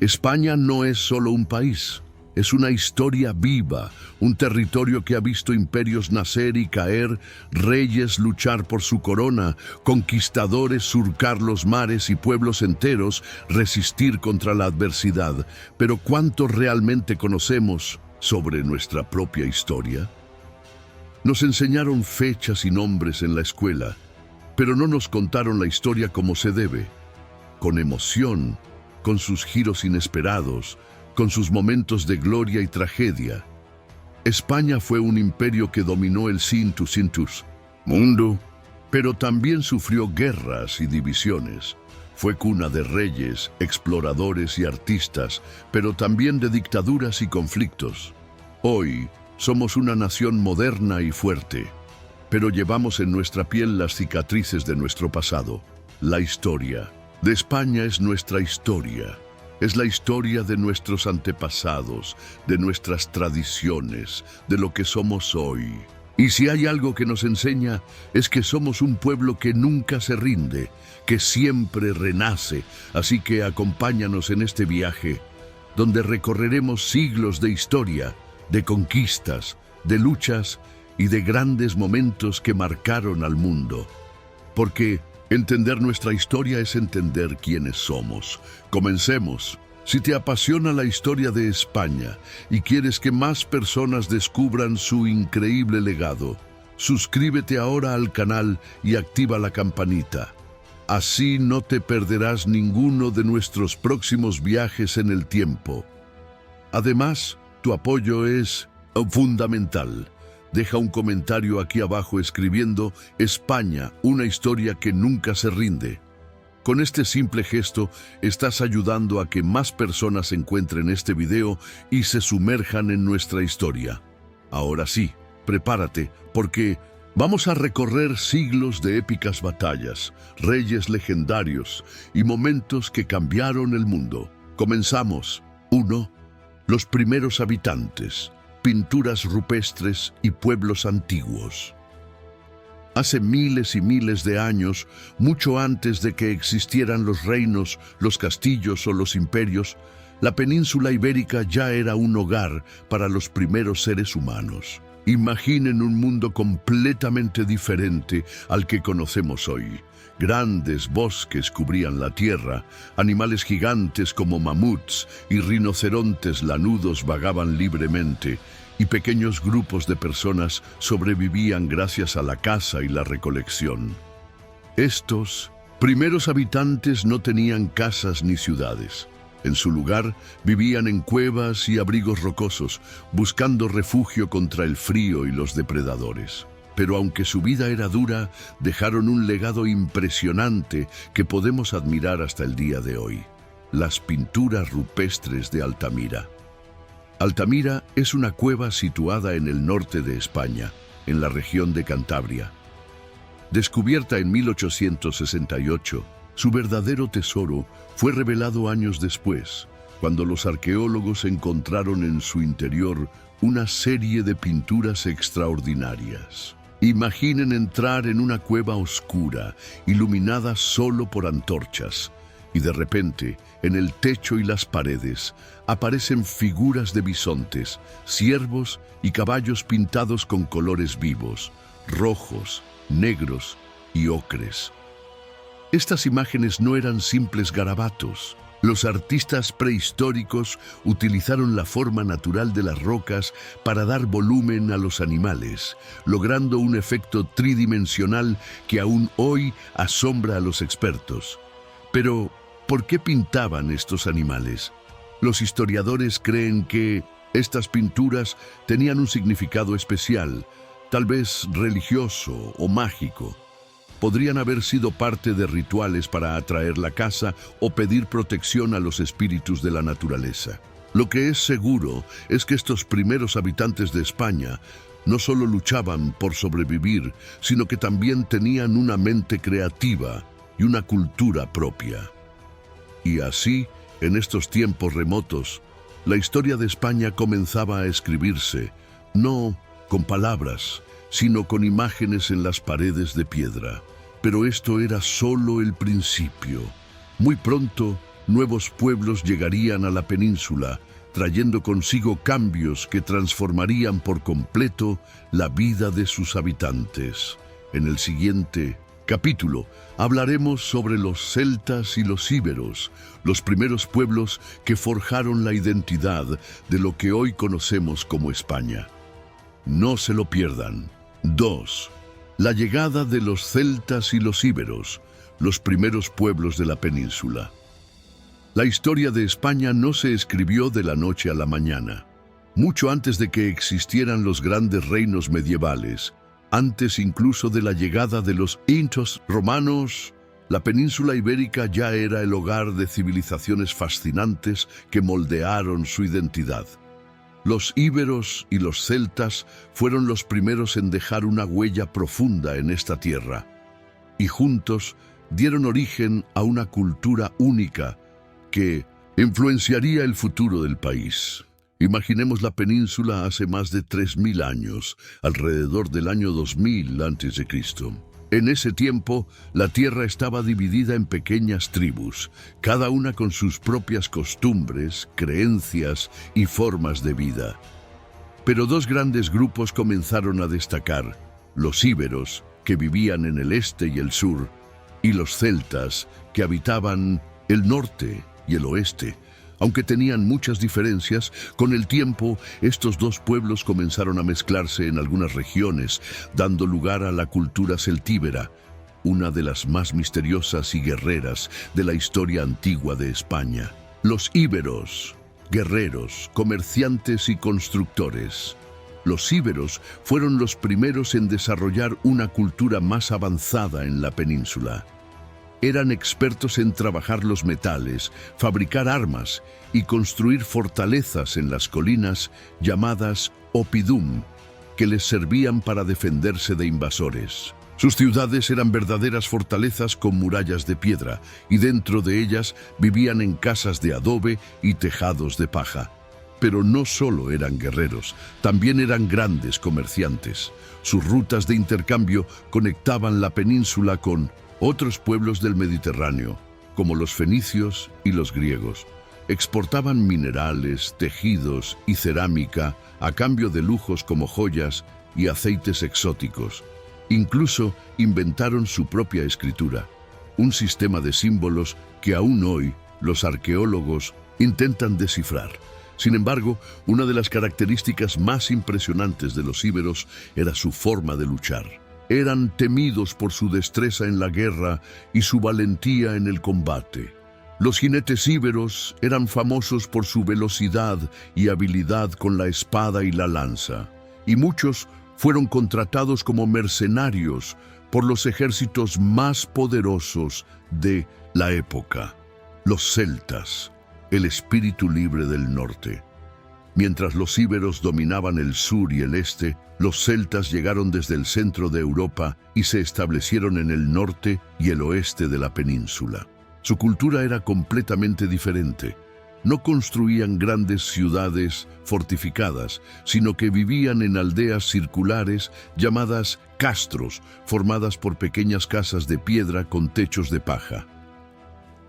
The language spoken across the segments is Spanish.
España no es solo un país, es una historia viva, un territorio que ha visto imperios nacer y caer, reyes luchar por su corona, conquistadores surcar los mares y pueblos enteros resistir contra la adversidad. Pero ¿cuánto realmente conocemos sobre nuestra propia historia? Nos enseñaron fechas y nombres en la escuela, pero no nos contaron la historia como se debe, con emoción, con sus giros inesperados, con sus momentos de gloria y tragedia. España fue un imperio que dominó el cintus mundo, pero también sufrió guerras y divisiones. Fue cuna de reyes, exploradores y artistas, pero también de dictaduras y conflictos. Hoy somos una nación moderna y fuerte, pero llevamos en nuestra piel las cicatrices de nuestro pasado. La historia de España es nuestra historia. Es la historia de nuestros antepasados, de nuestras tradiciones, de lo que somos hoy. Y si hay algo que nos enseña, es que somos un pueblo que nunca se rinde, que siempre renace. Así que acompáñanos en este viaje, donde recorreremos siglos de historia, de conquistas, de luchas y de grandes momentos que marcaron al mundo. Porque entender nuestra historia es entender quiénes somos. Comencemos. Si te apasiona la historia de España y quieres que más personas descubran su increíble legado, suscríbete ahora al canal y activa la campanita. Así no te perderás ninguno de nuestros próximos viajes en el tiempo. Además, tu apoyo es fundamental. Deja un comentario aquí abajo escribiendo España, una historia que nunca se rinde. Con este simple gesto estás ayudando a que más personas encuentren este video y se sumerjan en nuestra historia. Ahora sí, prepárate, porque vamos a recorrer siglos de épicas batallas, reyes legendarios y momentos que cambiaron el mundo. Comenzamos. 1. Los primeros habitantes. Pinturas rupestres y pueblos antiguos. Hace miles y miles de años, mucho antes de que existieran los reinos, los castillos o los imperios, la península ibérica ya era un hogar para los primeros seres humanos. Imaginen un mundo completamente diferente al que conocemos hoy. Grandes bosques cubrían la tierra, animales gigantes como mamuts y rinocerontes lanudos vagaban libremente, y pequeños grupos de personas sobrevivían gracias a la caza y la recolección. Estos primeros habitantes no tenían casas ni ciudades. En su lugar, vivían en cuevas y abrigos rocosos, buscando refugio contra el frío y los depredadores. Pero aunque su vida era dura, dejaron un legado impresionante que podemos admirar hasta el día de hoy: las pinturas rupestres de Altamira. Altamira es una cueva situada en el norte de España, en la región de Cantabria. Descubierta en 1868, su verdadero tesoro fue revelado años después, cuando los arqueólogos encontraron en su interior una serie de pinturas extraordinarias. Imaginen entrar en una cueva oscura, iluminada solo por antorchas, y de repente, en el techo y las paredes, aparecen figuras de bisontes, ciervos y caballos pintados con colores vivos, rojos, negros y ocres. Estas imágenes no eran simples garabatos. Los artistas prehistóricos utilizaron la forma natural de las rocas para dar volumen a los animales, logrando un efecto tridimensional que aún hoy asombra a los expertos. Pero, ¿por qué pintaban estos animales? Los historiadores creen que estas pinturas tenían un significado especial, tal vez religioso o mágico. Podrían haber sido parte de rituales para atraer la caza o pedir protección a los espíritus de la naturaleza. Lo que es seguro es que estos primeros habitantes de España no solo luchaban por sobrevivir, sino que también tenían una mente creativa y una cultura propia. Y así, en estos tiempos remotos, la historia de España comenzaba a escribirse, no con palabras, sino con imágenes en las paredes de piedra. Pero esto era solo el principio. Muy pronto, nuevos pueblos llegarían a la península, trayendo consigo cambios que transformarían por completo la vida de sus habitantes. En el siguiente capítulo hablaremos sobre los celtas y los íberos, los primeros pueblos que forjaron la identidad de lo que hoy conocemos como España. No se lo pierdan. 2. La llegada de los celtas y los íberos, los primeros pueblos de la península. La historia de España no se escribió de la noche a la mañana. Mucho antes de que existieran los grandes reinos medievales, antes incluso de la llegada de los intos romanos, la península ibérica ya era el hogar de civilizaciones fascinantes que moldearon su identidad. Los íberos y los celtas fueron los primeros en dejar una huella profunda en esta tierra, y juntos dieron origen a una cultura única que influenciaría el futuro del país. Imaginemos la península hace más de 3000 años, alrededor del año 2000 a.C. En ese tiempo, la tierra estaba dividida en pequeñas tribus, cada una con sus propias costumbres, creencias y formas de vida. Pero dos grandes grupos comenzaron a destacar: los íberos, que vivían en el este y el sur, y los celtas, que habitaban el norte y el oeste. Aunque tenían muchas diferencias, con el tiempo estos dos pueblos comenzaron a mezclarse en algunas regiones, dando lugar a la cultura celtíbera, una de las más misteriosas y guerreras de la historia antigua de España. Los íberos, guerreros, comerciantes y constructores. Los íberos fueron los primeros en desarrollar una cultura más avanzada en la península. Eran expertos en trabajar los metales, fabricar armas y construir fortalezas en las colinas llamadas oppidum, que les servían para defenderse de invasores. Sus ciudades eran verdaderas fortalezas con murallas de piedra, y dentro de ellas vivían en casas de adobe y tejados de paja. Pero no solo eran guerreros, también eran grandes comerciantes. Sus rutas de intercambio conectaban la península con otros pueblos del Mediterráneo, como los fenicios y los griegos. Exportaban minerales, tejidos y cerámica a cambio de lujos como joyas y aceites exóticos. Incluso inventaron su propia escritura, un sistema de símbolos que aún hoy los arqueólogos intentan descifrar. Sin embargo, una de las características más impresionantes de los íberos era su forma de luchar. Eran temidos por su destreza en la guerra y su valentía en el combate. Los jinetes íberos eran famosos por su velocidad y habilidad con la espada y la lanza, y muchos fueron contratados como mercenarios por los ejércitos más poderosos de la época. Los celtas, el espíritu libre del norte. Mientras los íberos dominaban el sur y el este, los celtas llegaron desde el centro de Europa y se establecieron en el norte y el oeste de la península. Su cultura era completamente diferente. No construían grandes ciudades fortificadas, sino que vivían en aldeas circulares llamadas castros, formadas por pequeñas casas de piedra con techos de paja.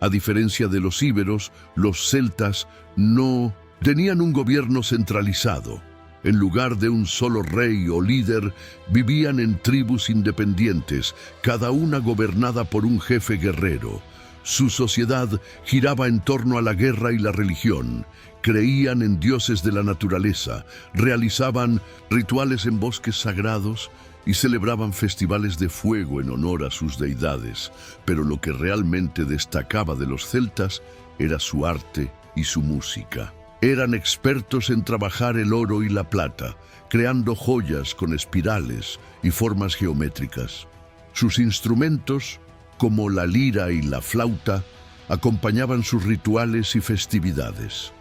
A diferencia de los íberos, los celtas no tenían un gobierno centralizado. En lugar de un solo rey o líder, vivían en tribus independientes, cada una gobernada por un jefe guerrero. Su sociedad giraba en torno a la guerra y la religión. Creían en dioses de la naturaleza, realizaban rituales en bosques sagrados y celebraban festivales de fuego en honor a sus deidades. Pero lo que realmente destacaba de los celtas era su arte y su música. Eran expertos en trabajar el oro y la plata, creando joyas con espirales y formas geométricas. Sus instrumentos, como la lira y la flauta, acompañaban sus rituales y festividades.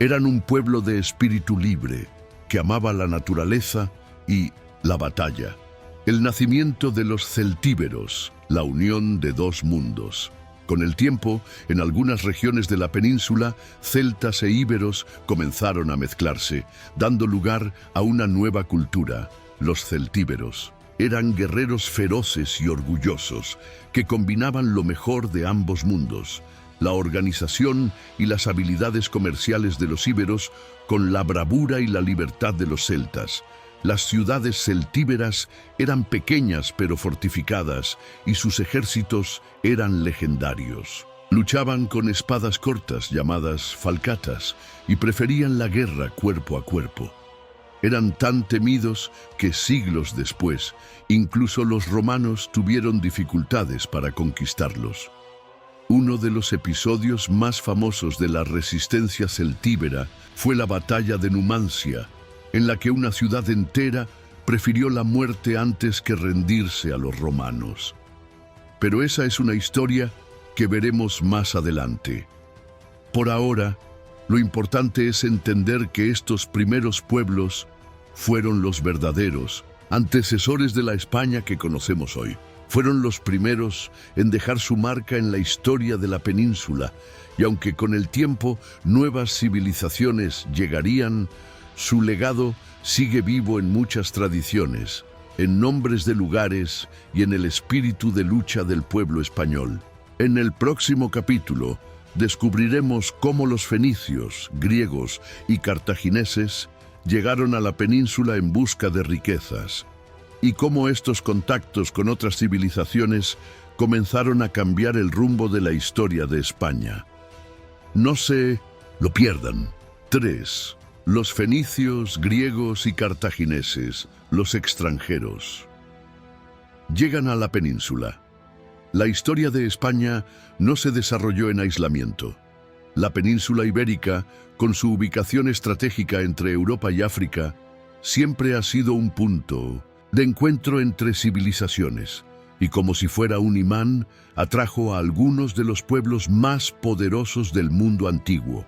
Eran un pueblo de espíritu libre, que amaba la naturaleza y la batalla. El nacimiento de los celtíberos, la unión de dos mundos. Con el tiempo, en algunas regiones de la península, celtas e íberos comenzaron a mezclarse, dando lugar a una nueva cultura, los celtíberos. Eran guerreros feroces y orgullosos, que combinaban lo mejor de ambos mundos, la organización y las habilidades comerciales de los íberos con la bravura y la libertad de los celtas. Las ciudades celtíberas eran pequeñas pero fortificadas y sus ejércitos eran legendarios. Luchaban con espadas cortas llamadas falcatas y preferían la guerra cuerpo a cuerpo. Eran tan temidos que siglos después, incluso los romanos tuvieron dificultades para conquistarlos. Uno de los episodios más famosos de la resistencia celtíbera fue la batalla de Numancia, en la que una ciudad entera prefirió la muerte antes que rendirse a los romanos. Pero esa es una historia que veremos más adelante. Por ahora, lo importante es entender que estos primeros pueblos fueron los verdaderos antecesores de la España que conocemos hoy. Fueron los primeros en dejar su marca en la historia de la península, y aunque con el tiempo nuevas civilizaciones llegarían, su legado sigue vivo en muchas tradiciones, en nombres de lugares y en el espíritu de lucha del pueblo español. En el próximo capítulo descubriremos cómo los fenicios, griegos y cartagineses llegaron a la península en busca de riquezas, y cómo estos contactos con otras civilizaciones comenzaron a cambiar el rumbo de la historia de España. No se lo pierdan. 3. Los fenicios, griegos y cartagineses, los extranjeros. Llegan a la península. La historia de España no se desarrolló en aislamiento. La península ibérica, con su ubicación estratégica entre Europa y África, siempre ha sido un punto de encuentro entre civilizaciones, y como si fuera un imán, atrajo a algunos de los pueblos más poderosos del mundo antiguo.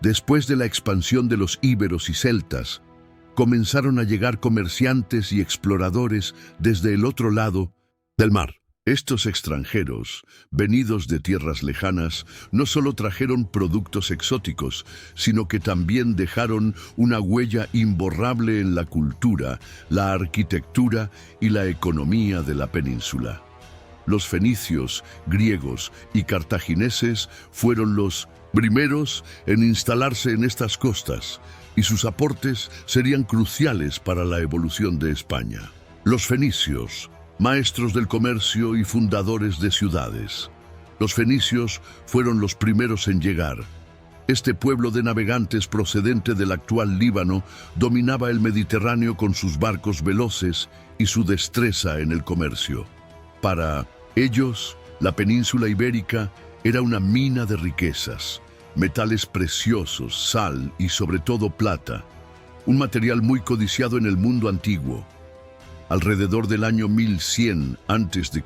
Después de la expansión de los íberos y celtas, comenzaron a llegar comerciantes y exploradores desde el otro lado del mar. Estos extranjeros, venidos de tierras lejanas, no solo trajeron productos exóticos, sino que también dejaron una huella imborrable en la cultura, la arquitectura y la economía de la península. Los fenicios, griegos y cartagineses fueron los primeros en instalarse en estas costas, y sus aportes serían cruciales para la evolución de España. Los fenicios, maestros del comercio y fundadores de ciudades. Los fenicios fueron los primeros en llegar. Este pueblo de navegantes procedente del actual Líbano dominaba el Mediterráneo con sus barcos veloces y su destreza en el comercio. Para ellos, la península ibérica era una mina de riquezas, metales preciosos, sal y sobre todo plata, un material muy codiciado en el mundo antiguo. Alrededor del año 1100 a.C.,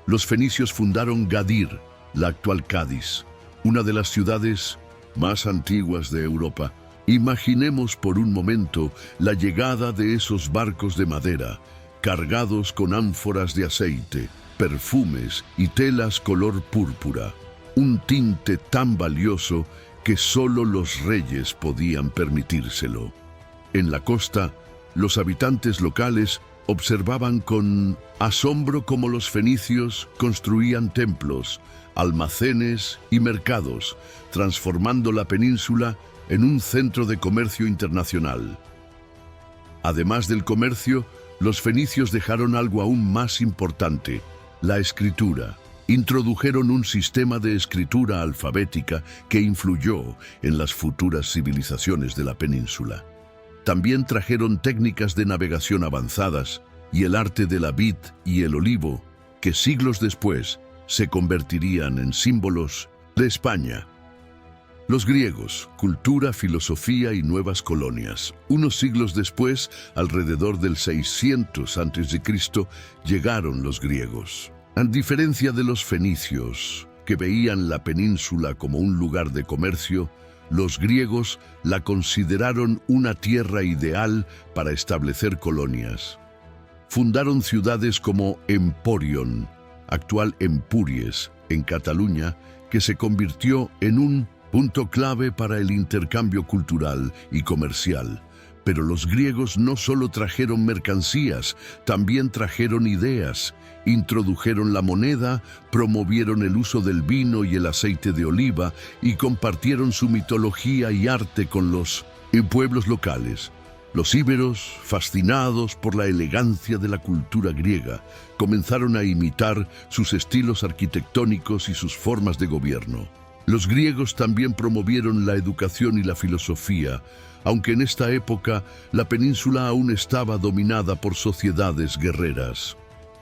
los fenicios fundaron Gadir, la actual Cádiz, una de las ciudades más antiguas de Europa. Imaginemos por un momento la llegada de esos barcos de madera, cargados con ánforas de aceite, perfumes y telas color púrpura, un tinte tan valioso que solo los reyes podían permitírselo. En la costa, los habitantes locales observaban con asombro cómo los fenicios construían templos, almacenes y mercados, transformando la península en un centro de comercio internacional. Además del comercio, los fenicios dejaron algo aún más importante: la escritura. Introdujeron un sistema de escritura alfabética que influyó en las futuras civilizaciones de la península. También trajeron técnicas de navegación avanzadas y el arte de la vid y el olivo, que siglos después se convertirían en símbolos de España. Los griegos, cultura, filosofía y nuevas colonias. Unos siglos después, alrededor del 600 a.C., llegaron los griegos. A diferencia de los fenicios, que veían la península como un lugar de comercio, los griegos la consideraron una tierra ideal para establecer colonias. Fundaron ciudades como Emporion, actual Empúries, en Cataluña, que se convirtió en un punto clave para el intercambio cultural y comercial. Pero los griegos no solo trajeron mercancías, también trajeron ideas, introdujeron la moneda, promovieron el uso del vino y el aceite de oliva y compartieron su mitología y arte con los pueblos locales. Los íberos, fascinados por la elegancia de la cultura griega, comenzaron a imitar sus estilos arquitectónicos y sus formas de gobierno. Los griegos también promovieron la educación y la filosofía, aunque en esta época la península aún estaba dominada por sociedades guerreras.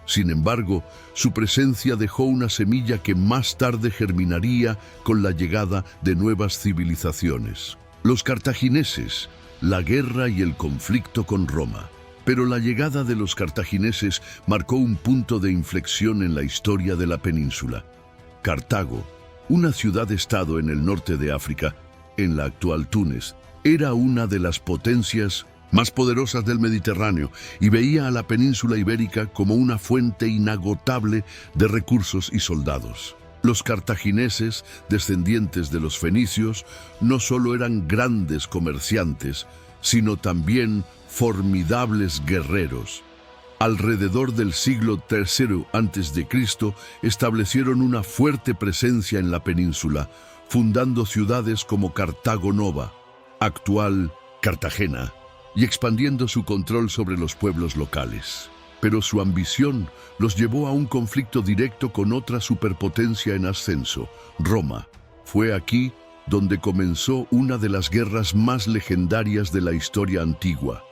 Sin embargo, su presencia dejó una semilla que más tarde germinaría con la llegada de nuevas civilizaciones. Los cartagineses, la guerra y el conflicto con Roma. Pero la llegada de los cartagineses marcó un punto de inflexión en la historia de la península. Cartago, una ciudad-estado en el norte de África, en la actual Túnez, era una de las potencias más poderosas del Mediterráneo y veía a la península ibérica como una fuente inagotable de recursos y soldados. Los cartagineses, descendientes de los fenicios, no solo eran grandes comerciantes, sino también formidables guerreros. Alrededor del siglo III a.C., establecieron una fuerte presencia en la península, fundando ciudades como Cartago Nova, actual Cartagena, y expandiendo su control sobre los pueblos locales. Pero su ambición los llevó a un conflicto directo con otra superpotencia en ascenso, Roma. Fue aquí donde comenzó una de las guerras más legendarias de la historia antigua,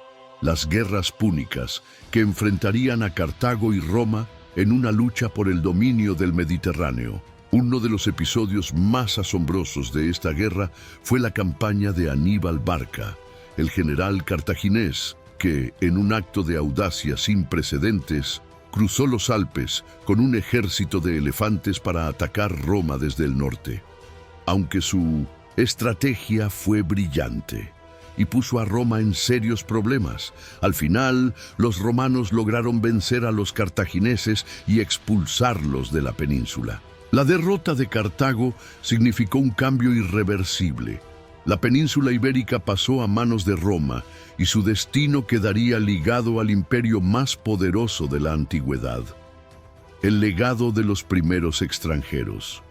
las guerras púnicas, que enfrentarían a Cartago y Roma en una lucha por el dominio del Mediterráneo. Uno de los episodios más asombrosos de esta guerra fue la campaña de Aníbal Barca, el general cartaginés, que, en un acto de audacia sin precedentes, cruzó los Alpes con un ejército de elefantes para atacar Roma desde el norte. Aunque su estrategia fue brillante y puso a Roma en serios problemas, al final los romanos lograron vencer a los cartagineses y expulsarlos de la península. La derrota de Cartago significó un cambio irreversible. La península ibérica pasó a manos de Roma y su destino quedaría ligado al imperio más poderoso de la antigüedad. El legado de los primeros extranjeros.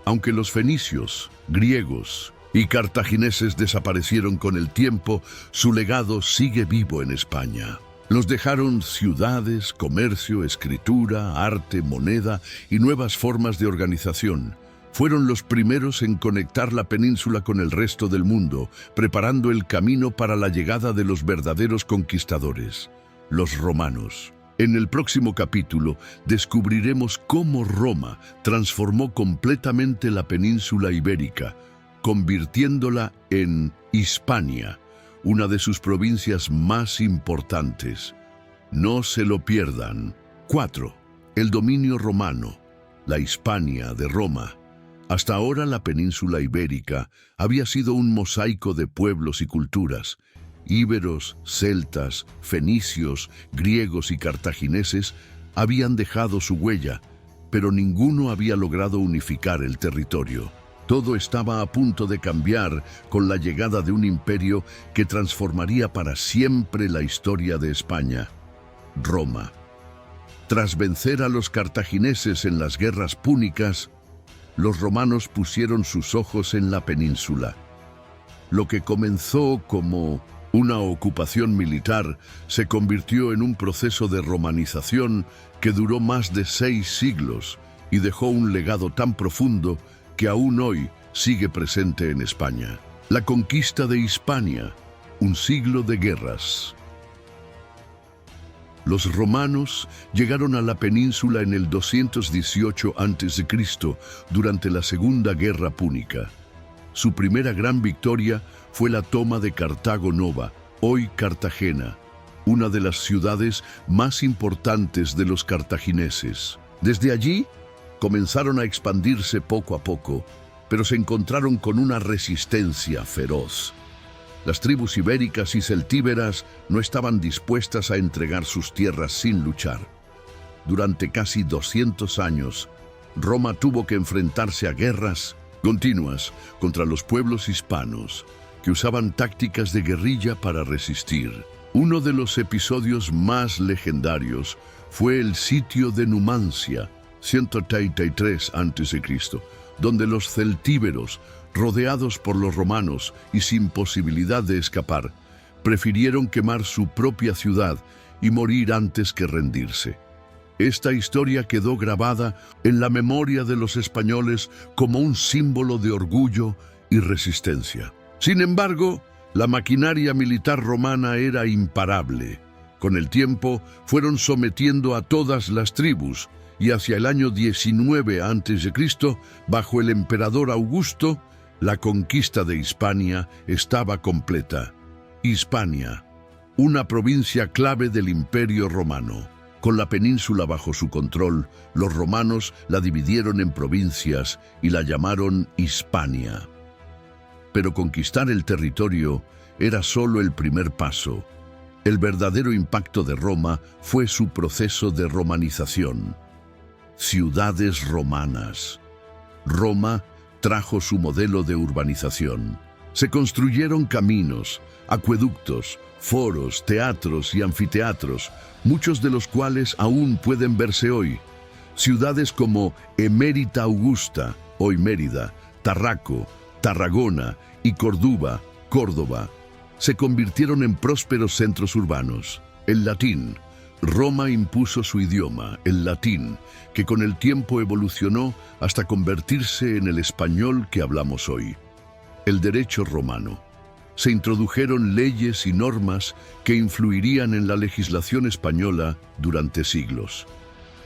Aunque los fenicios, griegos y cartagineses desaparecieron con el tiempo, su legado sigue vivo en España. Nos dejaron ciudades, comercio, escritura, arte, moneda y nuevas formas de organización. Fueron los primeros en conectar la península con el resto del mundo, preparando el camino para la llegada de los verdaderos conquistadores, los romanos. En el próximo capítulo descubriremos cómo Roma transformó completamente la península ibérica, convirtiéndola en Hispania, una de sus provincias más importantes. No se lo pierdan. 4. El dominio romano, la Hispania de Roma. Hasta ahora la península ibérica había sido un mosaico de pueblos y culturas. Íberos, celtas, fenicios, griegos y cartagineses habían dejado su huella, pero ninguno había logrado unificar el territorio. Todo estaba a punto de cambiar con la llegada de un imperio que transformaría para siempre la historia de España, Roma. Tras vencer a los cartagineses en las guerras púnicas, los romanos pusieron sus ojos en la península. Lo que comenzó como una ocupación militar se convirtió en un proceso de romanización que duró más de 6 siglos y dejó un legado tan profundo que aún hoy sigue presente en España. La conquista de Hispania, un siglo de guerras. Los romanos llegaron a la península en el 218 a.C. durante la Segunda Guerra Púnica. Su primera gran victoria fue la toma de Cartago Nova, hoy Cartagena, una de las ciudades más importantes de los cartagineses. Desde allí, comenzaron a expandirse poco a poco, pero se encontraron con una resistencia feroz. Las tribus ibéricas y celtíberas no estaban dispuestas a entregar sus tierras sin luchar. Durante casi 200 años, Roma tuvo que enfrentarse a guerras continuas contra los pueblos hispanos, que usaban tácticas de guerrilla para resistir. Uno de los episodios más legendarios fue el sitio de Numancia, 133 a.C., donde los celtíberos, rodeados por los romanos y sin posibilidad de escapar, prefirieron quemar su propia ciudad y morir antes que rendirse. Esta historia quedó grabada en la memoria de los españoles como un símbolo de orgullo y resistencia. Sin embargo, la maquinaria militar romana era imparable. Con el tiempo, fueron sometiendo a todas las tribus, y hacia el año 19 a.C., bajo el emperador Augusto, la conquista de Hispania estaba completa. Hispania, una provincia clave del Imperio Romano. Con la península bajo su control, los romanos la dividieron en provincias y la llamaron Hispania. Pero conquistar el territorio era solo el primer paso. El verdadero impacto de Roma fue su proceso de romanización. Ciudades romanas. Roma trajo su modelo de urbanización. Se construyeron caminos, acueductos, foros, teatros y anfiteatros, muchos de los cuales aún pueden verse hoy. Ciudades como Emérita Augusta, hoy Mérida, Tarraco, Tarragona y Córdoba, se convirtieron en prósperos centros urbanos. El latín. Roma impuso su idioma, el latín, que con el tiempo evolucionó hasta convertirse en el español que hablamos hoy. El derecho romano. Se introdujeron leyes y normas que influirían en la legislación española durante siglos.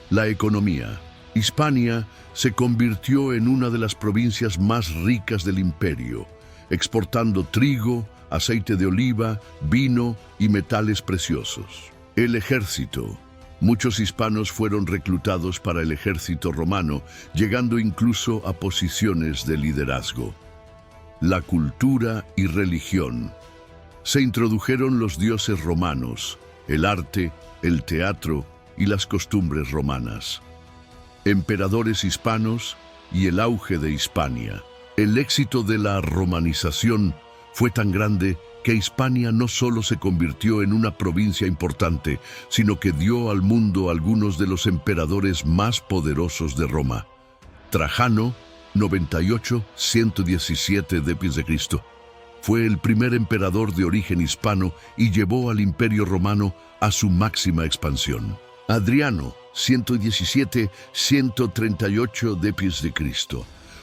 La economía. Hispania se convirtió en una de las provincias más ricas del imperio, exportando trigo, aceite de oliva, vino y metales preciosos. El ejército. Muchos hispanos fueron reclutados para el ejército romano, llegando incluso a posiciones de liderazgo. La cultura y religión. Se introdujeron los dioses romanos, el arte, el teatro y las costumbres romanas. Emperadores hispanos y el auge de Hispania. El éxito de la romanización fue tan grande que Hispania no solo se convirtió en una provincia importante, sino que dio al mundo algunos de los emperadores más poderosos de Roma. Trajano, 98-117 d.C., fue el primer emperador de origen hispano y llevó al Imperio Romano a su máxima expansión. Adriano, 117-138 d.C.,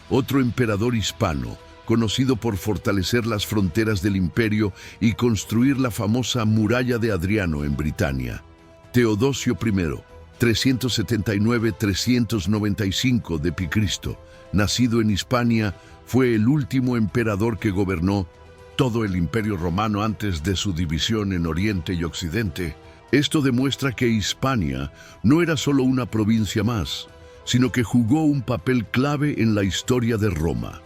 otro emperador hispano, conocido por fortalecer las fronteras del imperio y construir la famosa Muralla de Adriano en Britania. Teodosio I, 379-395 d.C., nacido en Hispania, fue el último emperador que gobernó todo el Imperio Romano antes de su división en Oriente y Occidente. Esto demuestra que Hispania no era solo una provincia más, sino que jugó un papel clave en la historia de Roma.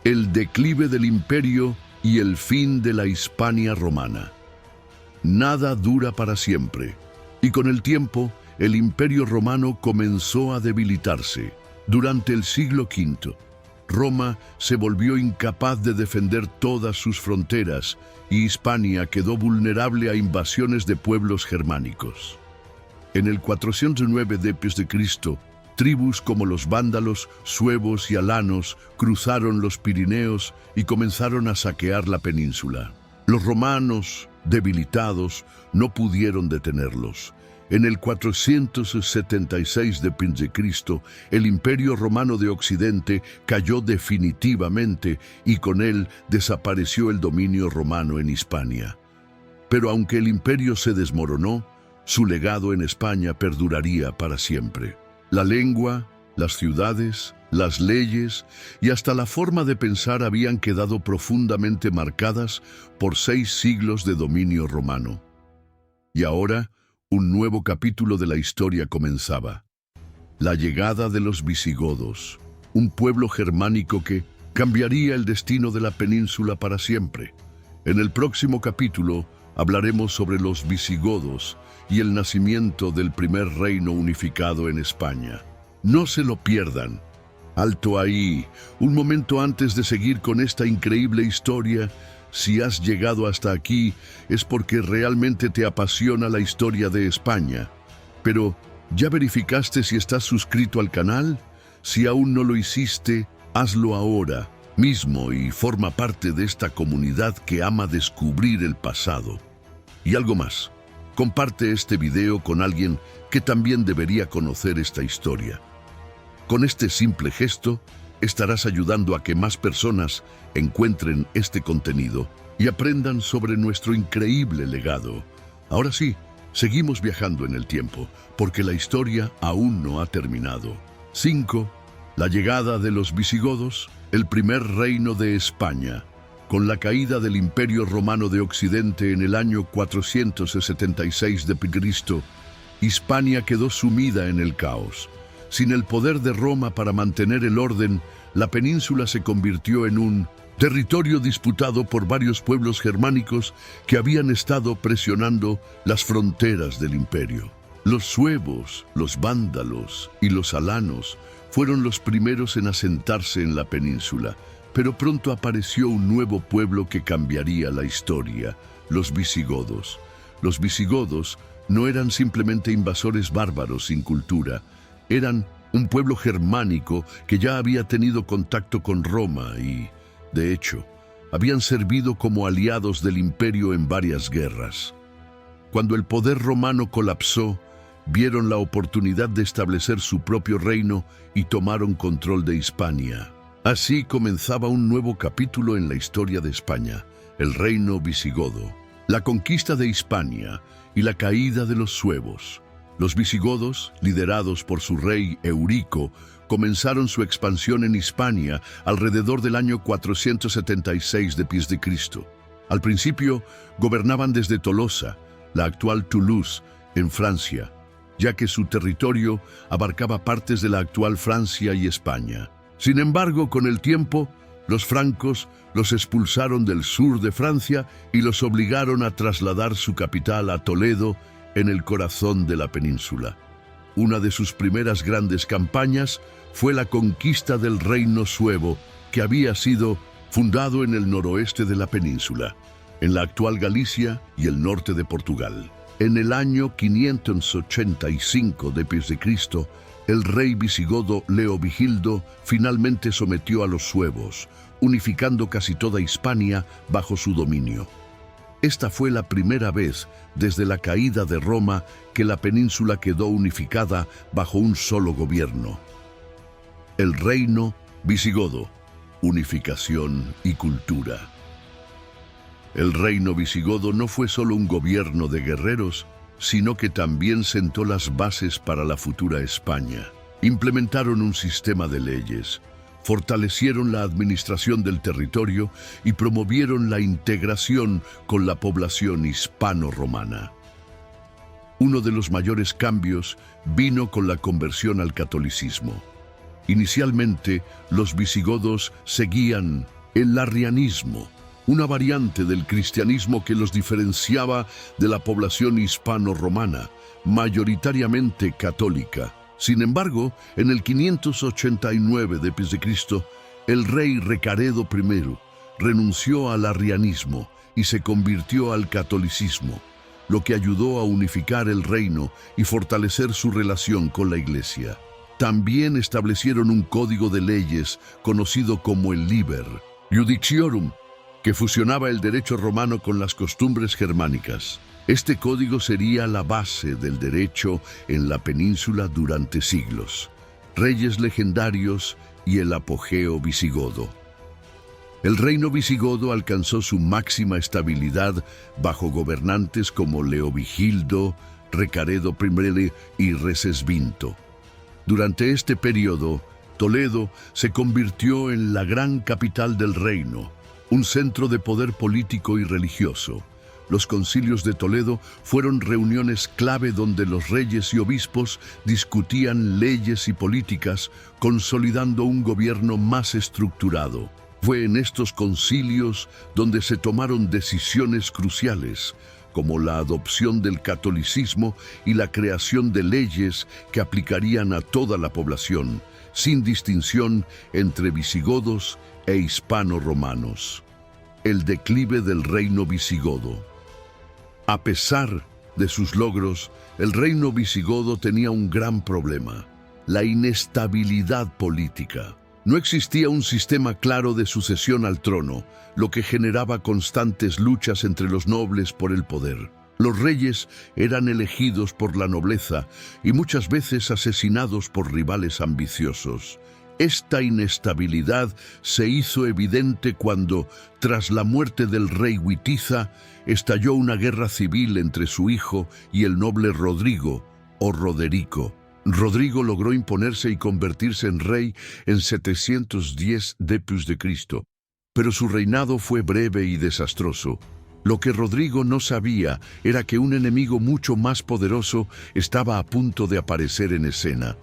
El declive del imperio y el fin de la Hispania romana. Nada dura para siempre, y con el tiempo el Imperio Romano comenzó a debilitarse. Durante el siglo V, Roma se volvió incapaz de defender todas sus fronteras y Hispania quedó vulnerable a invasiones de pueblos germánicos. En el 409 d.C., tribus como los vándalos, suevos y alanos cruzaron los Pirineos y comenzaron a saquear la península. Los romanos, debilitados, no pudieron detenerlos. En el 476 d.C., el Imperio Romano de Occidente cayó definitivamente y con él desapareció el dominio romano en Hispania. Pero aunque el imperio se desmoronó, su legado en España perduraría para siempre. La lengua, las ciudades, las leyes y hasta la forma de pensar habían quedado profundamente marcadas por 6 siglos de dominio romano. Y ahora, un nuevo capítulo de la historia comenzaba. La llegada de los visigodos, un pueblo germánico que cambiaría el destino de la península para siempre. En el próximo capítulo hablaremos sobre los visigodos y el nacimiento del primer reino unificado en España. No se lo pierdan. Alto ahí, un momento antes de seguir con esta increíble historia, Si has llegado hasta aquí es porque realmente te apasiona la historia de España. Pero, ¿ya verificaste si estás suscrito al canal? Si aún no lo hiciste, hazlo ahora mismo y forma parte de esta comunidad que ama descubrir el pasado. Y algo más, comparte este video con alguien que también debería conocer esta historia. Con este simple gesto, estarás ayudando a que más personas encuentren este contenido y aprendan sobre nuestro increíble legado. Ahora sí, seguimos viajando en el tiempo, porque la historia aún no ha terminado. 5. La llegada de los visigodos, el primer reino de España. Con la caída del Imperio Romano de Occidente en el año 476 d.C., Hispania quedó sumida en el caos. Sin el poder de Roma para mantener el orden, la península se convirtió en un territorio disputado por varios pueblos germánicos que habían estado presionando las fronteras del imperio. Los suevos, los vándalos y los alanos fueron los primeros en asentarse en la península, pero pronto apareció un nuevo pueblo que cambiaría la historia: los visigodos. Los visigodos no eran simplemente invasores bárbaros sin cultura, eran un pueblo germánico que ya había tenido contacto con Roma y, de hecho, habían servido como aliados del imperio en varias guerras. Cuando el poder romano colapsó, vieron la oportunidad de establecer su propio reino y tomaron control de Hispania. Así comenzaba un nuevo capítulo en la historia de España, el reino visigodo, la conquista de Hispania y la caída de los suevos. Los visigodos, liderados por su rey Eurico, comenzaron su expansión en Hispania alrededor del año 476 d.C. Al principio, gobernaban desde Tolosa, la actual Toulouse, en Francia, ya que su territorio abarcaba partes de la actual Francia y España. Sin embargo, con el tiempo, los francos los expulsaron del sur de Francia y los obligaron a trasladar su capital a Toledo, en el corazón de la península. Una de sus primeras grandes campañas fue la conquista del reino suevo, que había sido fundado en el noroeste de la península, en la actual Galicia y el norte de Portugal. En el año 585 d.C., el rey visigodo Leovigildo finalmente sometió a los suevos, unificando casi toda Hispania bajo su dominio. Esta fue la primera vez desde la caída de Roma que la península quedó unificada bajo un solo gobierno. El reino visigodo, unificación y cultura. El reino visigodo no fue solo un gobierno de guerreros, sino que también sentó las bases para la futura España. Implementaron un sistema de leyes, fortalecieron la administración del territorio y promovieron la integración con la población hispano-romana. Uno de los mayores cambios vino con la conversión al catolicismo. Inicialmente, los visigodos seguían el arrianismo, una variante del cristianismo que los diferenciaba de la población hispano-romana, mayoritariamente católica. Sin embargo, en el 589 d.C., el rey Recaredo I renunció al arrianismo y se convirtió al catolicismo, lo que ayudó a unificar el reino y fortalecer su relación con la Iglesia. También establecieron un código de leyes conocido como el Liber Judiciorum, que fusionaba el derecho romano con las costumbres germánicas. Este código sería la base del derecho en la península durante siglos. Reyes legendarios y el apogeo visigodo. El reino visigodo alcanzó su máxima estabilidad bajo gobernantes como Leovigildo, Recaredo I y Recesvinto. Durante este periodo, Toledo se convirtió en la gran capital del reino, un centro de poder político y religioso. Los concilios de Toledo fueron reuniones clave donde los reyes y obispos discutían leyes y políticas, consolidando un gobierno más estructurado. Fue en estos concilios donde se tomaron decisiones cruciales, como la adopción del catolicismo y la creación de leyes que aplicarían a toda la población, sin distinción entre visigodos e hispano-romanos. el declive del reino visigodo. A pesar de sus logros, el reino visigodo tenía un gran problema: la inestabilidad política. No existía un sistema claro de sucesión al trono, lo que generaba constantes luchas entre los nobles por el poder. Los reyes eran elegidos por la nobleza y muchas veces asesinados por rivales ambiciosos. Esta inestabilidad se hizo evidente cuando, tras la muerte del rey Witiza, estalló una guerra civil entre su hijo y el noble Rodrigo, o Roderico. Rodrigo logró imponerse y convertirse en rey en 710 d.C., pero su reinado fue breve y desastroso. Lo que Rodrigo no sabía era que un enemigo mucho más poderoso estaba a punto de aparecer en escena: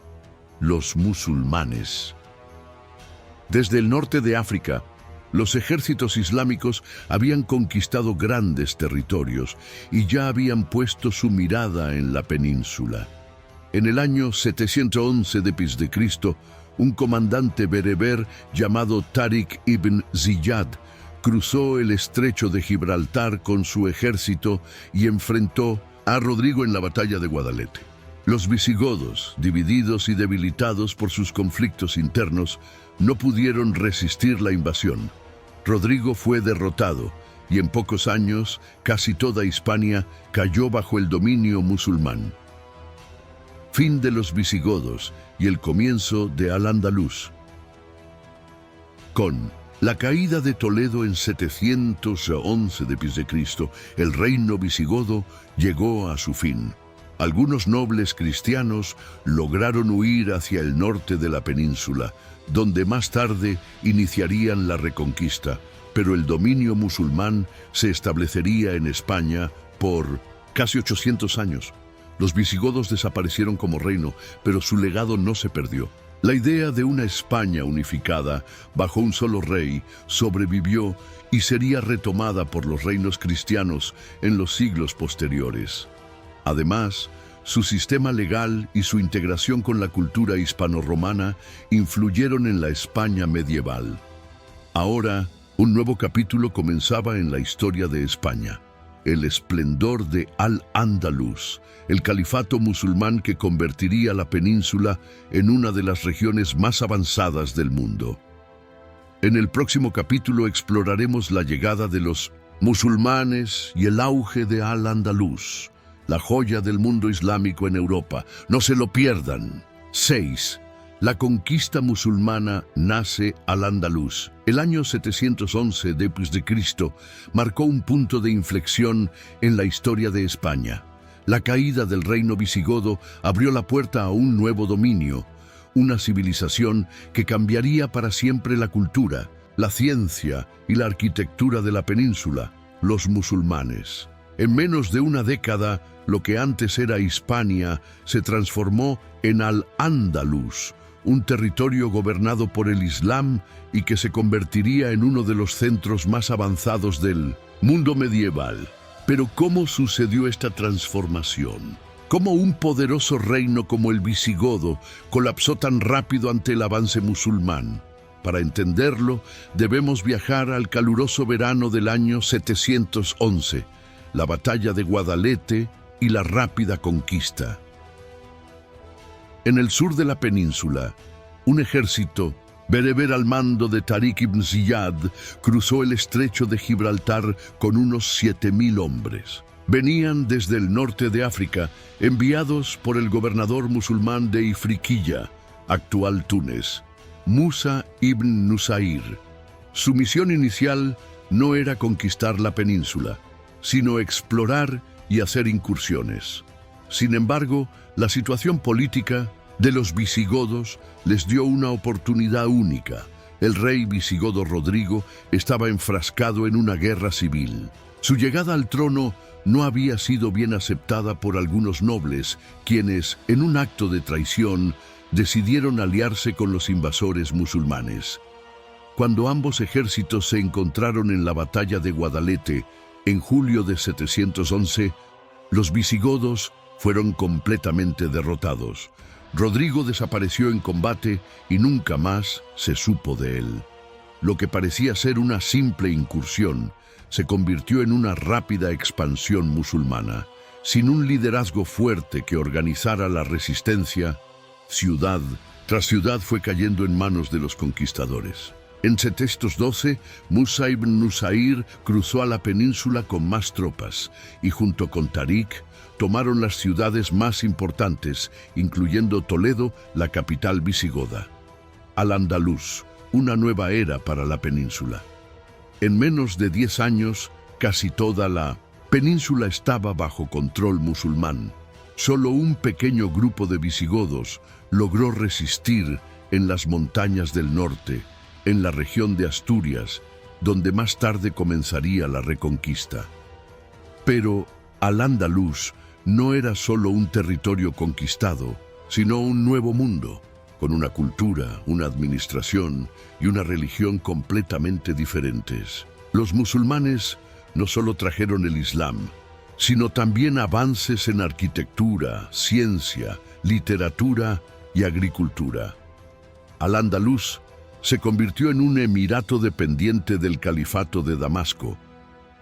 los musulmanes. Desde el norte de África, los ejércitos islámicos habían conquistado grandes territorios y ya habían puesto su mirada en la península. En el año 711 d.C., un comandante bereber llamado Tariq ibn Ziyad cruzó el estrecho de Gibraltar con su ejército y enfrentó a Rodrigo en la batalla de Guadalete. Los visigodos, divididos y debilitados por sus conflictos internos, no pudieron resistir la invasión. Rodrigo fue derrotado y en pocos años casi toda Hispania cayó bajo el dominio musulmán. Fin de los visigodos y el comienzo de Al-Ándalus. Con la caída de Toledo en 711 d.C., el reino visigodo llegó a su fin. Algunos nobles cristianos lograron huir hacia el norte de la península, donde más tarde iniciarían la reconquista, pero el dominio musulmán se establecería en España por casi 800 años. Los visigodos desaparecieron como reino, pero su legado no se perdió. La idea de una España unificada bajo un solo rey sobrevivió y sería retomada por los reinos cristianos en los siglos posteriores. Además, su sistema legal y su integración con la cultura hispano-romana influyeron en la España medieval. Ahora, un nuevo capítulo comenzaba en la historia de España: el esplendor de Al-Ándalus, el califato musulmán que convertiría la península en una de las regiones más avanzadas del mundo. En el próximo capítulo exploraremos la llegada de los musulmanes y el auge de Al-Ándalus, la joya del mundo islámico en Europa. No se lo pierdan. 6. La conquista musulmana nace Al-Ándalus. El año 711 d.C. marcó un punto de inflexión en la historia de España. La caída del reino visigodo abrió la puerta a un nuevo dominio, una civilización que cambiaría para siempre la cultura, la ciencia y la arquitectura de la península: los musulmanes. En menos de una década, lo que antes era Hispania se transformó en Al-Ándalus, un territorio gobernado por el Islam y que se convertiría en uno de los centros más avanzados del mundo medieval. Pero ¿cómo sucedió esta transformación? ¿Cómo un poderoso reino como el visigodo colapsó tan rápido ante el avance musulmán? Para entenderlo, debemos viajar al caluroso verano del año 711, la batalla de Guadalete y la rápida conquista. En el sur de la península, un ejército bereber al mando de Tariq ibn Ziyad cruzó el estrecho de Gibraltar con unos 7.000 hombres. Venían desde el norte de África, enviados por el gobernador musulmán de Ifriqiya, actual Túnez, Musa ibn Nusayr. Su misión inicial no era conquistar la península, sino explorar y hacer incursiones. Sin embargo, la situación política de los visigodos les dio una oportunidad única. El rey visigodo Rodrigo estaba enfrascado en una guerra civil. Su llegada al trono no había sido bien aceptada por algunos nobles, quienes, en un acto de traición, decidieron aliarse con los invasores musulmanes. Cuando ambos ejércitos se encontraron en la batalla de Guadalete, en julio de 711, los visigodos fueron completamente derrotados. Rodrigo desapareció en combate y nunca más se supo de él. Lo que parecía ser una simple incursión se convirtió en una rápida expansión musulmana. Sin un liderazgo fuerte que organizara la resistencia, ciudad tras ciudad fue cayendo en manos de los conquistadores. En 712, Musa ibn Nusayr cruzó a la península con más tropas y junto con Tarik tomaron las ciudades más importantes, incluyendo Toledo, la capital visigoda. Al-Ándalus, una nueva era para la península. En menos de 10 años, casi toda la península estaba bajo control musulmán. Solo un pequeño grupo de visigodos logró resistir en las montañas del norte, en la región de Asturias, donde más tarde comenzaría la reconquista. Pero Al-Ándalus no era solo un territorio conquistado, sino un nuevo mundo, con una cultura, una administración y una religión completamente diferentes. Los musulmanes no solo trajeron el Islam, sino también avances en arquitectura, ciencia, literatura y agricultura. Al-Ándalus se convirtió en un emirato dependiente del califato de Damasco,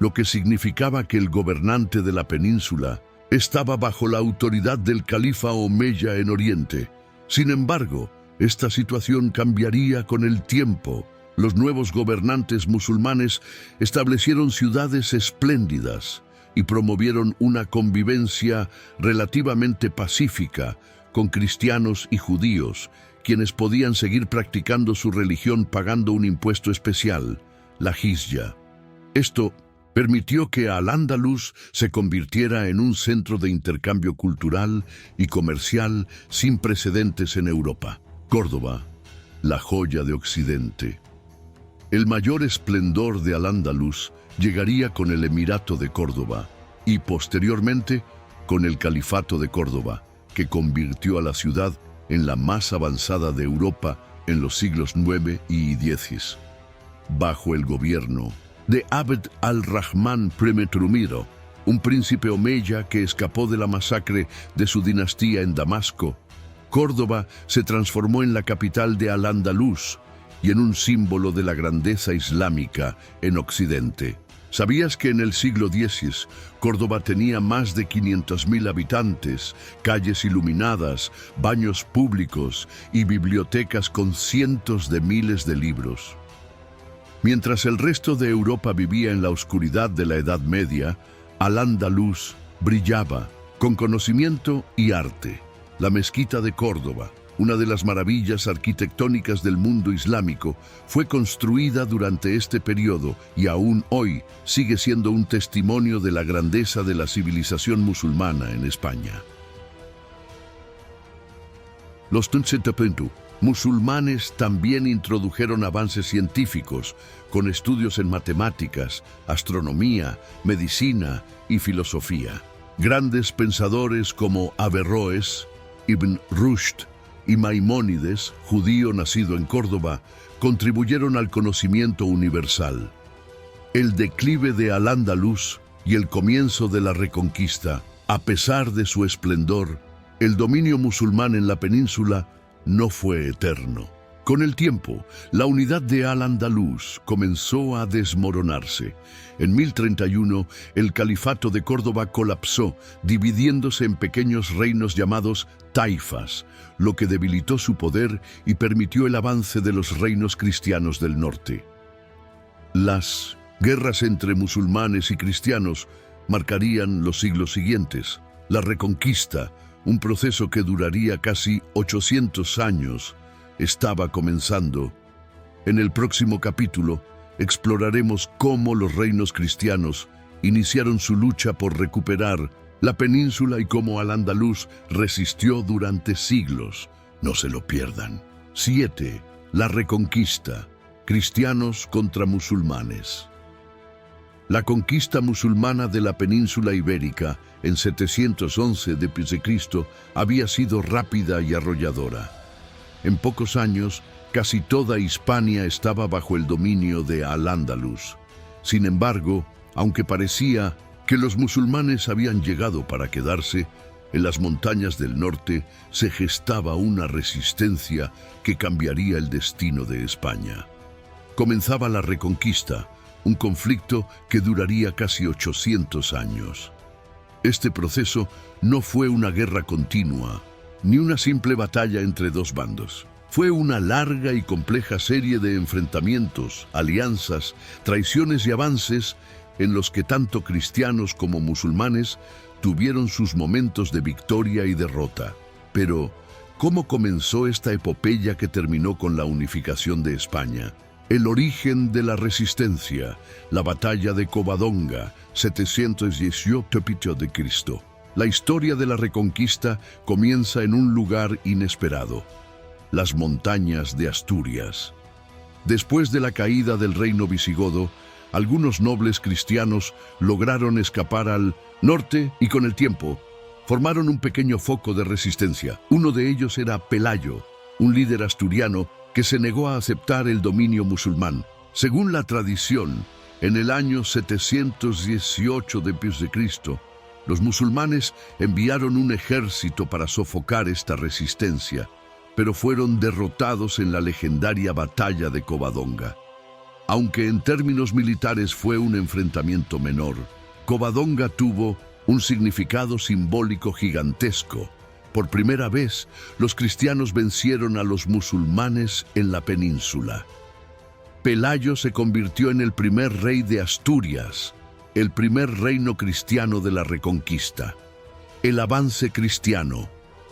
lo que significaba que el gobernante de la península estaba bajo la autoridad del califa omeya en Oriente. Sin embargo, esta situación cambiaría con el tiempo. Los nuevos gobernantes musulmanes establecieron ciudades espléndidas y promovieron una convivencia relativamente pacífica con cristianos y judíos, quienes podían seguir practicando su religión pagando un impuesto especial, la jizya. Esto permitió que Al-Ándalus se convirtiera en un centro de intercambio cultural y comercial sin precedentes en Europa. Córdoba, la joya de Occidente. El mayor esplendor de Al-Ándalus llegaría con el Emirato de Córdoba y posteriormente con el Califato de Córdoba, que convirtió a la ciudad en la más avanzada de Europa en los siglos IX y X. Bajo el gobierno de Abd al-Rahman I Trumiro, un príncipe omeya que escapó de la masacre de su dinastía en Damasco, Córdoba se transformó en la capital de Al-Ándalus y en un símbolo de la grandeza islámica en Occidente. ¿Sabías que en el siglo X, Córdoba tenía más de 500.000 habitantes, calles iluminadas, baños públicos y bibliotecas con cientos de miles de libros? Mientras el resto de Europa vivía en la oscuridad de la Edad Media, Al-Ándalus brillaba con conocimiento y arte. La mezquita de Córdoba, una de las maravillas arquitectónicas del mundo islámico, fue construida durante este periodo y aún hoy sigue siendo un testimonio de la grandeza de la civilización musulmana en España. Los musulmanes también introdujeron avances científicos, con estudios en matemáticas, astronomía, medicina y filosofía. Grandes pensadores como Averroes, Ibn Rushd y Maimónides, judío nacido en Córdoba, contribuyeron al conocimiento universal. El declive de Al-Ándalus y el comienzo de la Reconquista, a pesar de su esplendor, el dominio musulmán en la península no fue eterno. Con el tiempo, la unidad de Al-Ándalus comenzó a desmoronarse. En 1031, el califato de Córdoba colapsó, dividiéndose en pequeños reinos llamados taifas, lo que debilitó su poder y permitió el avance de los reinos cristianos del norte. Las guerras entre musulmanes y cristianos marcarían los siglos siguientes. La Reconquista, un proceso que duraría casi 800 años, estaba comenzando. En el próximo capítulo exploraremos cómo los reinos cristianos iniciaron su lucha por recuperar la península y cómo Al-Ándalus resistió durante siglos. No se lo pierdan. 7. La Reconquista. Cristianos contra musulmanes. La conquista musulmana de la península ibérica en 711 d.C. había sido rápida y arrolladora. En pocos años, casi toda Hispania estaba bajo el dominio de Al-Ándalus. Sin embargo, aunque parecía que los musulmanes habían llegado para quedarse, en las montañas del norte se gestaba una resistencia que cambiaría el destino de España. Comenzaba la Reconquista, un conflicto que duraría casi 800 años. Este proceso no fue una guerra continua, ni una simple batalla entre dos bandos. Fue una larga y compleja serie de enfrentamientos, alianzas, traiciones y avances en los que tanto cristianos como musulmanes tuvieron sus momentos de victoria y derrota. Pero, ¿cómo comenzó esta epopeya que terminó con la unificación de España? El origen de la resistencia, la batalla de Covadonga, 718 d.C. La historia de la Reconquista comienza en un lugar inesperado, las montañas de Asturias. Después de la caída del reino visigodo, algunos nobles cristianos lograron escapar al norte y con el tiempo formaron un pequeño foco de resistencia. Uno de ellos era Pelayo, un líder asturiano que se negó a aceptar el dominio musulmán. Según la tradición, en el año 718 d.C., los musulmanes enviaron un ejército para sofocar esta resistencia, pero fueron derrotados en la legendaria batalla de Covadonga. Aunque en términos militares fue un enfrentamiento menor, Covadonga tuvo un significado simbólico gigantesco. Por primera vez, los cristianos vencieron a los musulmanes en la península. Pelayo se convirtió en el primer rey de Asturias, el primer reino cristiano de la Reconquista. El avance cristiano.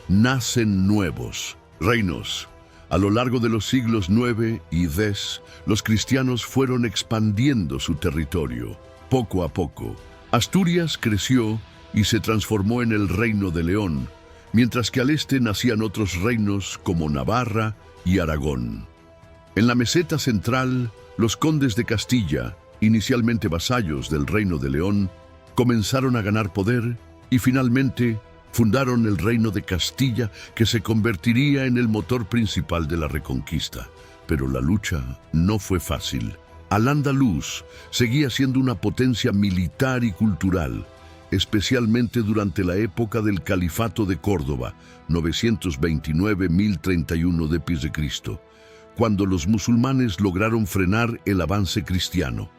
Nacen nuevos reinos. A lo largo de los siglos IX y X, los cristianos fueron expandiendo su territorio. Poco a poco, Asturias creció y se transformó en el Reino de León, mientras que al este nacían otros reinos como Navarra y Aragón. En la meseta central, los condes de Castilla, inicialmente vasallos del Reino de León, comenzaron a ganar poder y finalmente fundaron el Reino de Castilla, que se convertiría en el motor principal de la Reconquista. Pero la lucha no fue fácil. Al-Ándalus seguía siendo una potencia militar y cultural, especialmente durante la época del Califato de Córdoba, 929-1031 d.C., cuando los musulmanes lograron frenar el avance cristiano.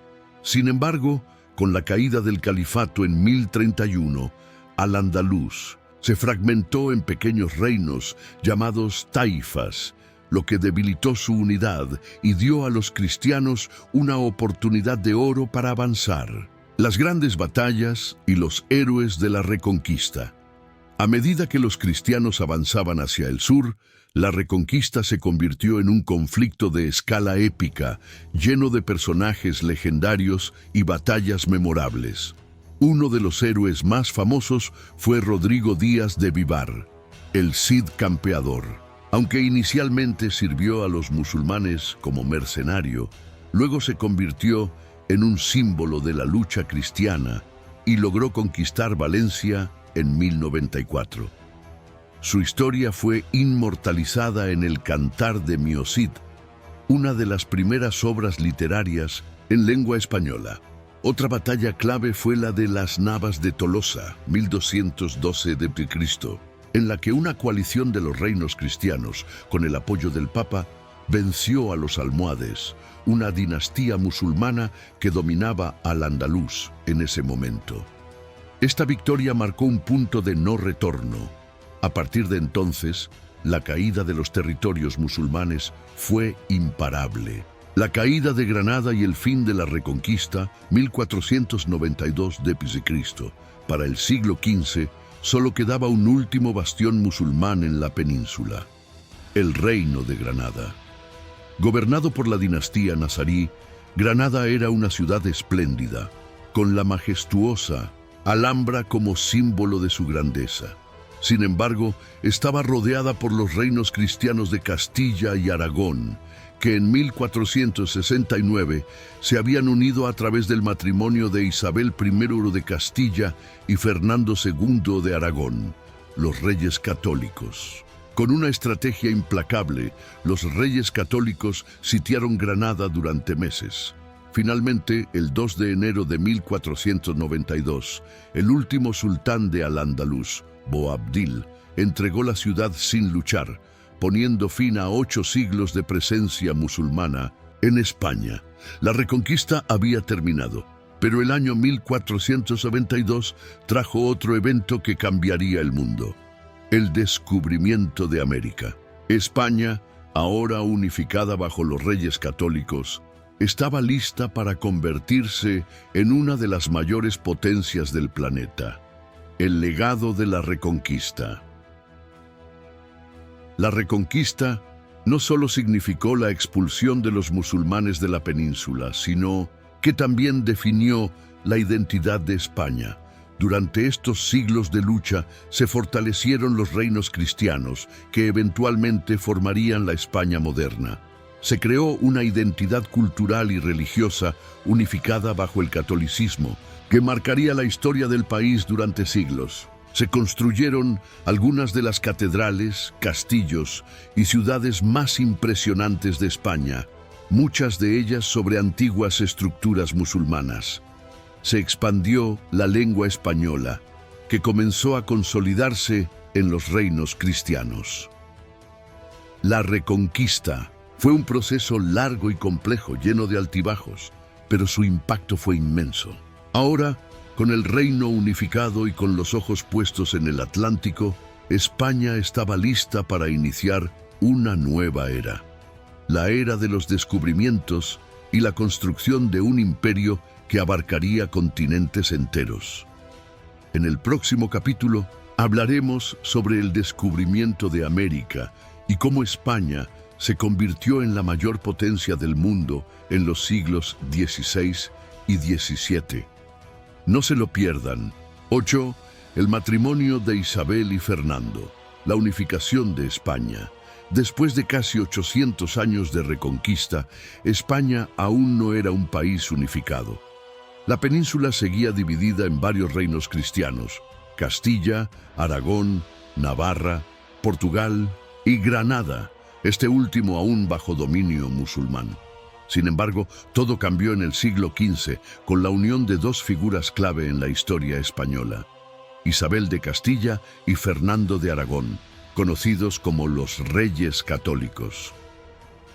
Sin embargo, con la caída del califato en 1031, Al-Ándalus se fragmentó en pequeños reinos llamados taifas, lo que debilitó su unidad y dio a los cristianos una oportunidad de oro para avanzar. Las grandes batallas y los héroes de la Reconquista. A medida que los cristianos avanzaban hacia el sur, la Reconquista se convirtió en un conflicto de escala épica, lleno de personajes legendarios y batallas memorables. Uno de los héroes más famosos fue Rodrigo Díaz de Vivar, el Cid Campeador. Aunque inicialmente sirvió a los musulmanes como mercenario, luego se convirtió en un símbolo de la lucha cristiana y logró conquistar Valencia en 1094. Su historia fue inmortalizada en el Cantar de Mio Cid, una de las primeras obras literarias en lengua española. Otra batalla clave fue la de las Navas de Tolosa, 1212 d.C., en la que una coalición de los reinos cristianos, con el apoyo del Papa, venció a los almohades, una dinastía musulmana que dominaba Al-Ándalus en ese momento. Esta victoria marcó un punto de no retorno. A partir de entonces, la caída de los territorios musulmanes fue imparable. La caída de Granada y el fin de la Reconquista, 1492 d.C. Para el siglo XV, solo quedaba un último bastión musulmán en la península, el Reino de Granada. Gobernado por la dinastía nazarí, Granada era una ciudad espléndida, con la majestuosa Alhambra como símbolo de su grandeza. Sin embargo, estaba rodeada por los reinos cristianos de Castilla y Aragón, que en 1469 se habían unido a través del matrimonio de Isabel I de Castilla y Fernando II de Aragón, los reyes católicos. Con una estrategia implacable, los reyes católicos sitiaron Granada durante meses. Finalmente, el 2 de enero de 1492, el último sultán de Al-Ándalus, Boabdil, entregó la ciudad sin luchar, poniendo fin a 8 siglos de presencia musulmana en España. La reconquista había terminado, pero el año 1492 trajo otro evento que cambiaría el mundo: el descubrimiento de América. España, ahora unificada bajo los reyes católicos, estaba lista para convertirse en una de las mayores potencias del planeta. El legado de la reconquista. La reconquista no solo significó la expulsión de los musulmanes de la península, sino que también definió la identidad de España. Durante estos siglos de lucha se fortalecieron los reinos cristianos, que eventualmente formarían la España moderna. Se creó una identidad cultural y religiosa unificada bajo el catolicismo, que marcaría la historia del país durante siglos. Se construyeron algunas de las catedrales, castillos y ciudades más impresionantes de España, muchas de ellas sobre antiguas estructuras musulmanas. Se expandió la lengua española, que comenzó a consolidarse en los reinos cristianos. La reconquista fue un proceso largo y complejo, lleno de altibajos, pero su impacto fue inmenso. Ahora, con el reino unificado y con los ojos puestos en el Atlántico, España estaba lista para iniciar una nueva era. La era de los descubrimientos y la construcción de un imperio que abarcaría continentes enteros. En el próximo capítulo hablaremos sobre el descubrimiento de América y cómo España se convirtió en la mayor potencia del mundo en los siglos XVI y XVII. No se lo pierdan. 8. El matrimonio de Isabel y Fernando. La unificación de España. Después de casi 800 años de reconquista, España aún no era un país unificado. La península seguía dividida en varios reinos cristianos: Castilla, Aragón, Navarra, Portugal y Granada, este último aún bajo dominio musulmán. Sin embargo, todo cambió en el siglo XV con la unión de dos figuras clave en la historia española: Isabel de Castilla y Fernando de Aragón, conocidos como los Reyes Católicos.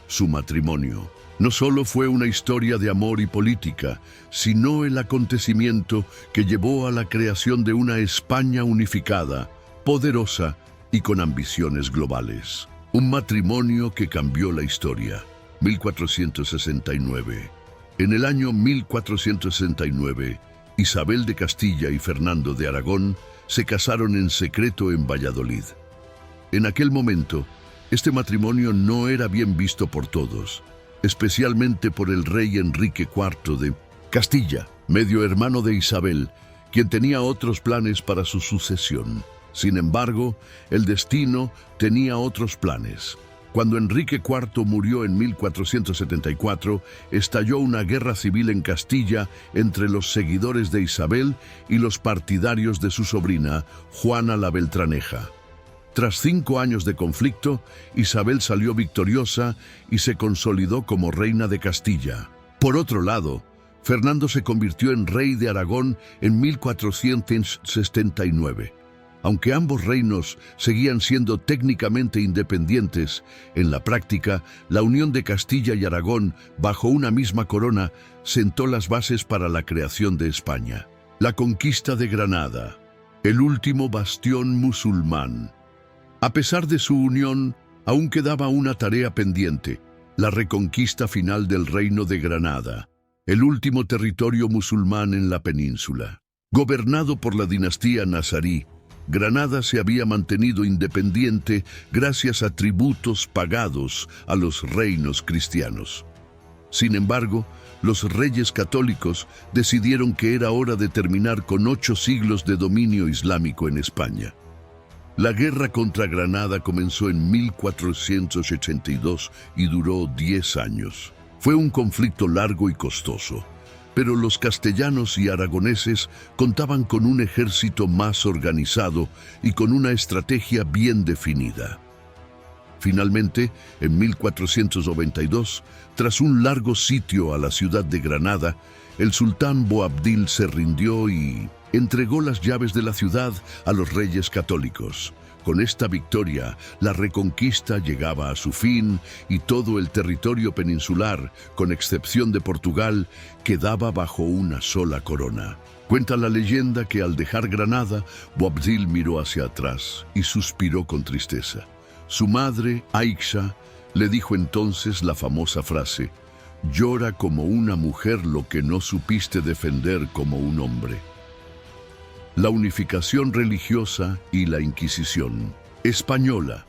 Su matrimonio no solo fue una historia de amor y política, sino el acontecimiento que llevó a la creación de una España unificada, poderosa y con ambiciones globales. Un matrimonio que cambió la historia. 1469. En el año 1469, Isabel de Castilla y Fernando de Aragón se casaron en secreto en Valladolid. En aquel momento, este matrimonio no era bien visto por todos, especialmente por el rey Enrique IV de Castilla, medio hermano de Isabel, quien tenía otros planes para su sucesión. Sin embargo, el destino tenía otros planes. Cuando Enrique IV murió en 1474, estalló una guerra civil en Castilla entre los seguidores de Isabel y los partidarios de su sobrina, Juana la Beltraneja. Tras 5 años de conflicto, Isabel salió victoriosa y se consolidó como reina de Castilla. Por otro lado, Fernando se convirtió en rey de Aragón en 1479. Aunque ambos reinos seguían siendo técnicamente independientes, en la práctica, la unión de Castilla y Aragón bajo una misma corona sentó las bases para la creación de España. La conquista de Granada, el último bastión musulmán. A pesar de su unión, aún quedaba una tarea pendiente: la reconquista final del Reino de Granada, el último territorio musulmán en la península. Gobernado por la dinastía nazarí, Granada se había mantenido independiente gracias a tributos pagados a los reinos cristianos. Sin embargo, los reyes católicos decidieron que era hora de terminar con 8 siglos de dominio islámico en España. La guerra contra Granada comenzó en 1482 y duró 10 años. Fue un conflicto largo y costoso, pero los castellanos y aragoneses contaban con un ejército más organizado y con una estrategia bien definida. Finalmente, en 1492, tras un largo sitio a la ciudad de Granada, el sultán Boabdil se rindió y entregó las llaves de la ciudad a los reyes católicos. Con esta victoria, la reconquista llegaba a su fin y todo el territorio peninsular, con excepción de Portugal, quedaba bajo una sola corona. Cuenta la leyenda que al dejar Granada, Boabdil miró hacia atrás y suspiró con tristeza. Su madre, Aixa, le dijo entonces la famosa frase: «Llora como una mujer lo que no supiste defender como un hombre». La unificación religiosa y la Inquisición española.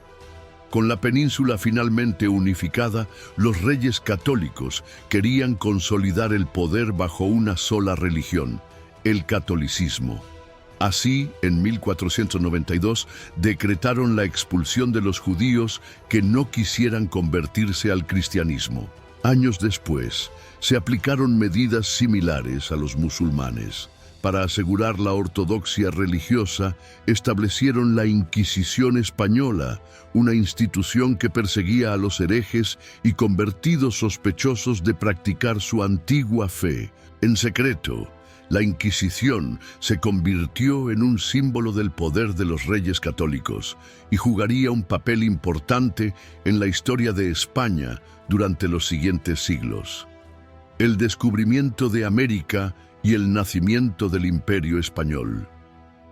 Con la península finalmente unificada, los reyes católicos querían consolidar el poder bajo una sola religión, el catolicismo. Así, en 1492, decretaron la expulsión de los judíos que no quisieran convertirse al cristianismo. Años después, se aplicaron medidas similares a los musulmanes. Para asegurar la ortodoxia religiosa, establecieron la Inquisición española, una institución que perseguía a los herejes y convertidos sospechosos de practicar su antigua fe. En secreto, la Inquisición se convirtió en un símbolo del poder de los reyes católicos y jugaría un papel importante en la historia de España durante los siguientes siglos. El descubrimiento de América y el nacimiento del Imperio Español.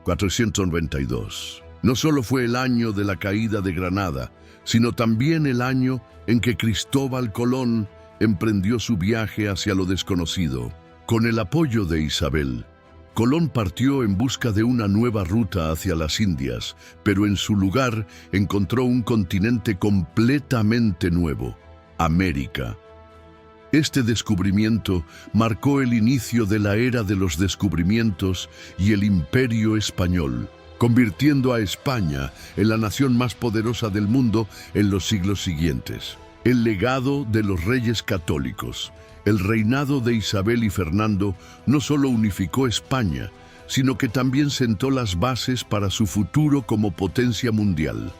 492. No solo fue el año de la caída de Granada, sino también el año en que Cristóbal Colón emprendió su viaje hacia lo desconocido. Con el apoyo de Isabel, Colón partió en busca de una nueva ruta hacia las Indias, pero en su lugar encontró un continente completamente nuevo: América. Este descubrimiento marcó el inicio de la era de los descubrimientos y el Imperio Español, convirtiendo a España en la nación más poderosa del mundo en los siglos siguientes. El legado de los reyes católicos, el reinado de Isabel y Fernando, no solo unificó España, sino que también sentó las bases para su futuro como potencia mundial.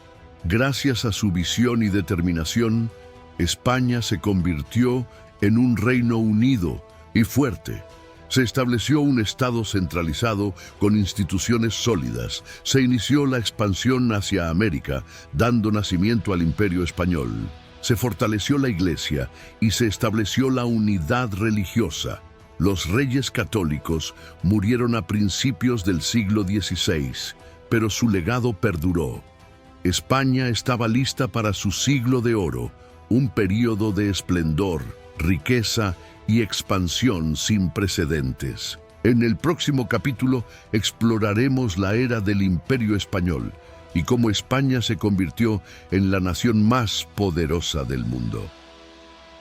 Gracias a su visión y determinación, España se convirtió en un reino unido y fuerte. Se estableció un Estado centralizado con instituciones sólidas. Se inició la expansión hacia América, dando nacimiento al Imperio Español. Se fortaleció la Iglesia y se estableció la unidad religiosa. Los reyes católicos murieron a principios del siglo XVI, pero su legado perduró. España estaba lista para su siglo de oro, un período de esplendor, riqueza y expansión sin precedentes. En el próximo capítulo exploraremos la era del Imperio Español y cómo España se convirtió en la nación más poderosa del mundo.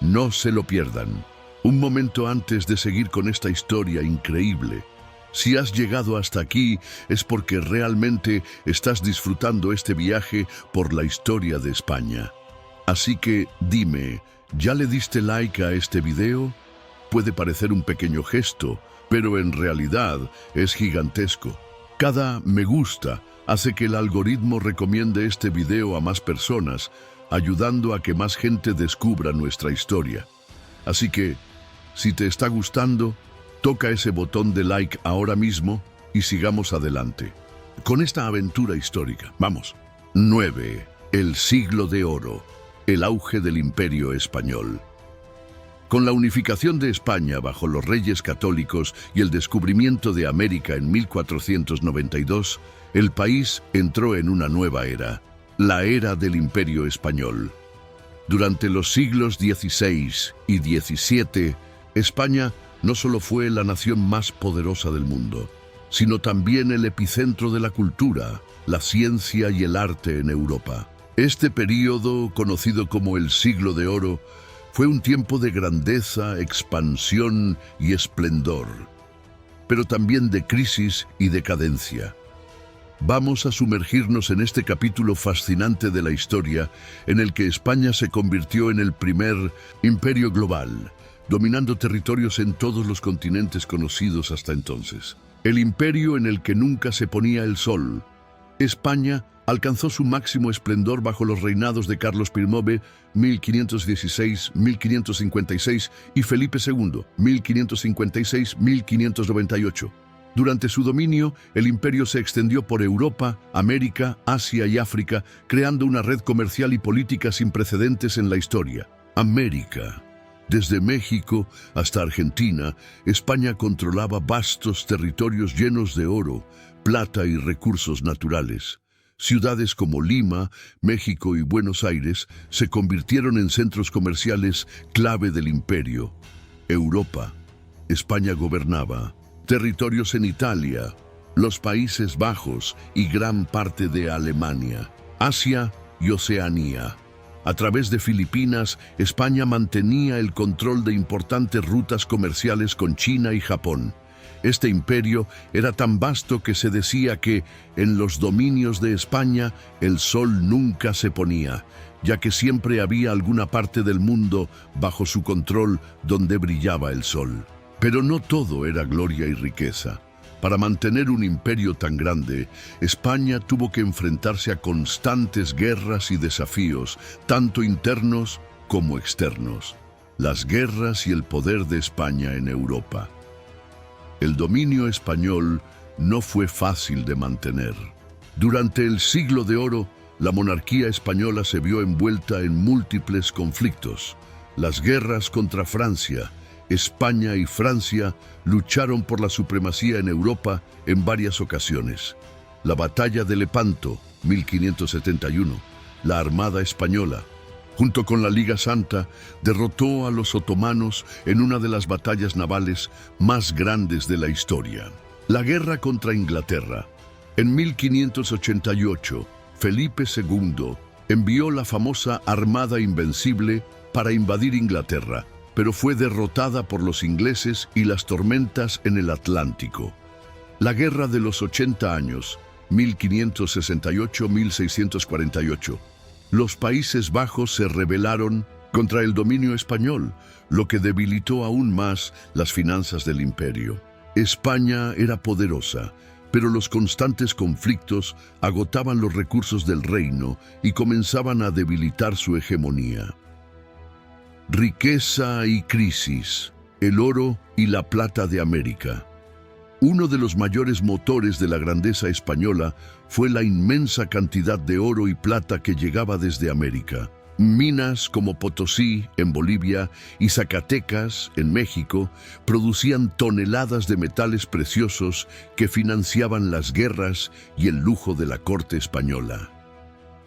No se lo pierdan. Un momento antes de seguir con esta historia increíble. Si has llegado hasta aquí es porque realmente estás disfrutando este viaje por la historia de España. Así que dime, ¿ya le diste like a este video? Puede parecer un pequeño gesto, pero en realidad es gigantesco. Cada me gusta hace que el algoritmo recomiende este video a más personas, ayudando a que más gente descubra nuestra historia. Así que, si te está gustando, toca ese botón de like ahora mismo y sigamos adelante con esta aventura histórica. Vamos. 9. El siglo de oro. El auge del Imperio Español. Con la unificación de España bajo los reyes católicos y el descubrimiento de América en 1492, el país entró en una nueva era, la era del Imperio Español. Durante los siglos XVI y XVII, España no solo fue la nación más poderosa del mundo, sino también el epicentro de la cultura, la ciencia y el arte en Europa. Este período, conocido como el Siglo de Oro, fue un tiempo de grandeza, expansión y esplendor, pero también de crisis y decadencia. Vamos a sumergirnos en este capítulo fascinante de la historia, en el que España se convirtió en el primer imperio global, dominando territorios en todos los continentes conocidos hasta entonces. El imperio en el que nunca se ponía el sol. España alcanzó su máximo esplendor bajo los reinados de Carlos I, 1516-1556, y Felipe II, 1556-1598. Durante su dominio, el imperio se extendió por Europa, América, Asia y África, creando una red comercial y política sin precedentes en la historia. América. Desde México hasta Argentina, España controlaba vastos territorios llenos de oro, plata y recursos naturales. Ciudades como Lima, México y Buenos Aires se convirtieron en centros comerciales clave del imperio. Europa. España gobernaba territorios en Italia, los Países Bajos y gran parte de Alemania, Asia y Oceanía. A través de Filipinas, España mantenía el control de importantes rutas comerciales con China y Japón. Este imperio era tan vasto que se decía que, en los dominios de España, el sol nunca se ponía, ya que siempre había alguna parte del mundo bajo su control donde brillaba el sol. Pero no todo era gloria y riqueza. Para mantener un imperio tan grande, España tuvo que enfrentarse a constantes guerras y desafíos, tanto internos como externos. Las guerras y el poder de España en Europa. El dominio español no fue fácil de mantener. Durante el Siglo de Oro, la monarquía española se vio envuelta en múltiples conflictos. Las guerras contra Francia, España y Francia lucharon por la supremacía en Europa en varias ocasiones. La batalla de Lepanto, 1571, la Armada Española, junto con la Liga Santa, derrotó a los otomanos en una de las batallas navales más grandes de la historia. La guerra contra Inglaterra. En 1588, Felipe II envió la famosa Armada Invencible para invadir Inglaterra, pero fue derrotada por los ingleses y las tormentas en el Atlántico. La Guerra de los 80 años, 1568-1648. Los Países Bajos se rebelaron contra el dominio español, lo que debilitó aún más las finanzas del imperio. España era poderosa, pero los constantes conflictos agotaban los recursos del reino y comenzaban a debilitar su hegemonía. Riqueza y crisis. El oro y la plata de América. Uno de los mayores motores de la grandeza española fue la inmensa cantidad de oro y plata que llegaba desde América. Minas como Potosí, en Bolivia, y Zacatecas, en México, producían toneladas de metales preciosos que financiaban las guerras y el lujo de la corte española.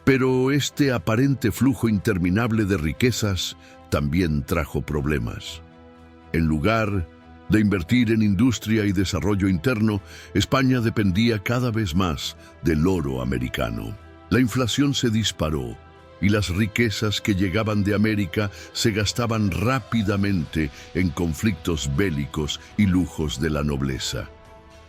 Pero este aparente flujo interminable de riquezas también trajo problemas. En lugar de invertir en industria y desarrollo interno, España dependía cada vez más del oro americano. La inflación se disparó y las riquezas que llegaban de América se gastaban rápidamente en conflictos bélicos y lujos de la nobleza.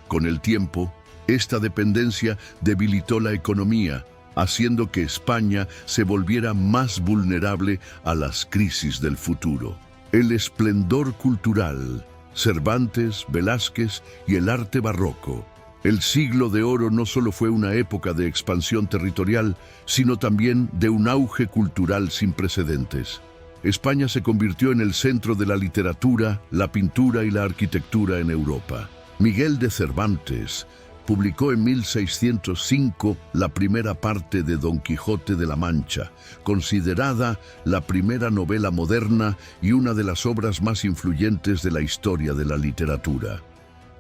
Con el tiempo, esta dependencia debilitó la economía, haciendo que España se volviera más vulnerable a las crisis del futuro. El esplendor cultural, Cervantes, Velázquez y el arte barroco. El Siglo de Oro no solo fue una época de expansión territorial, sino también de un auge cultural sin precedentes. España se convirtió en el centro de la literatura, la pintura y la arquitectura en Europa. Miguel de Cervantes publicó en 1605 la primera parte de Don Quijote de la Mancha, considerada la primera novela moderna y una de las obras más influyentes de la historia de la literatura.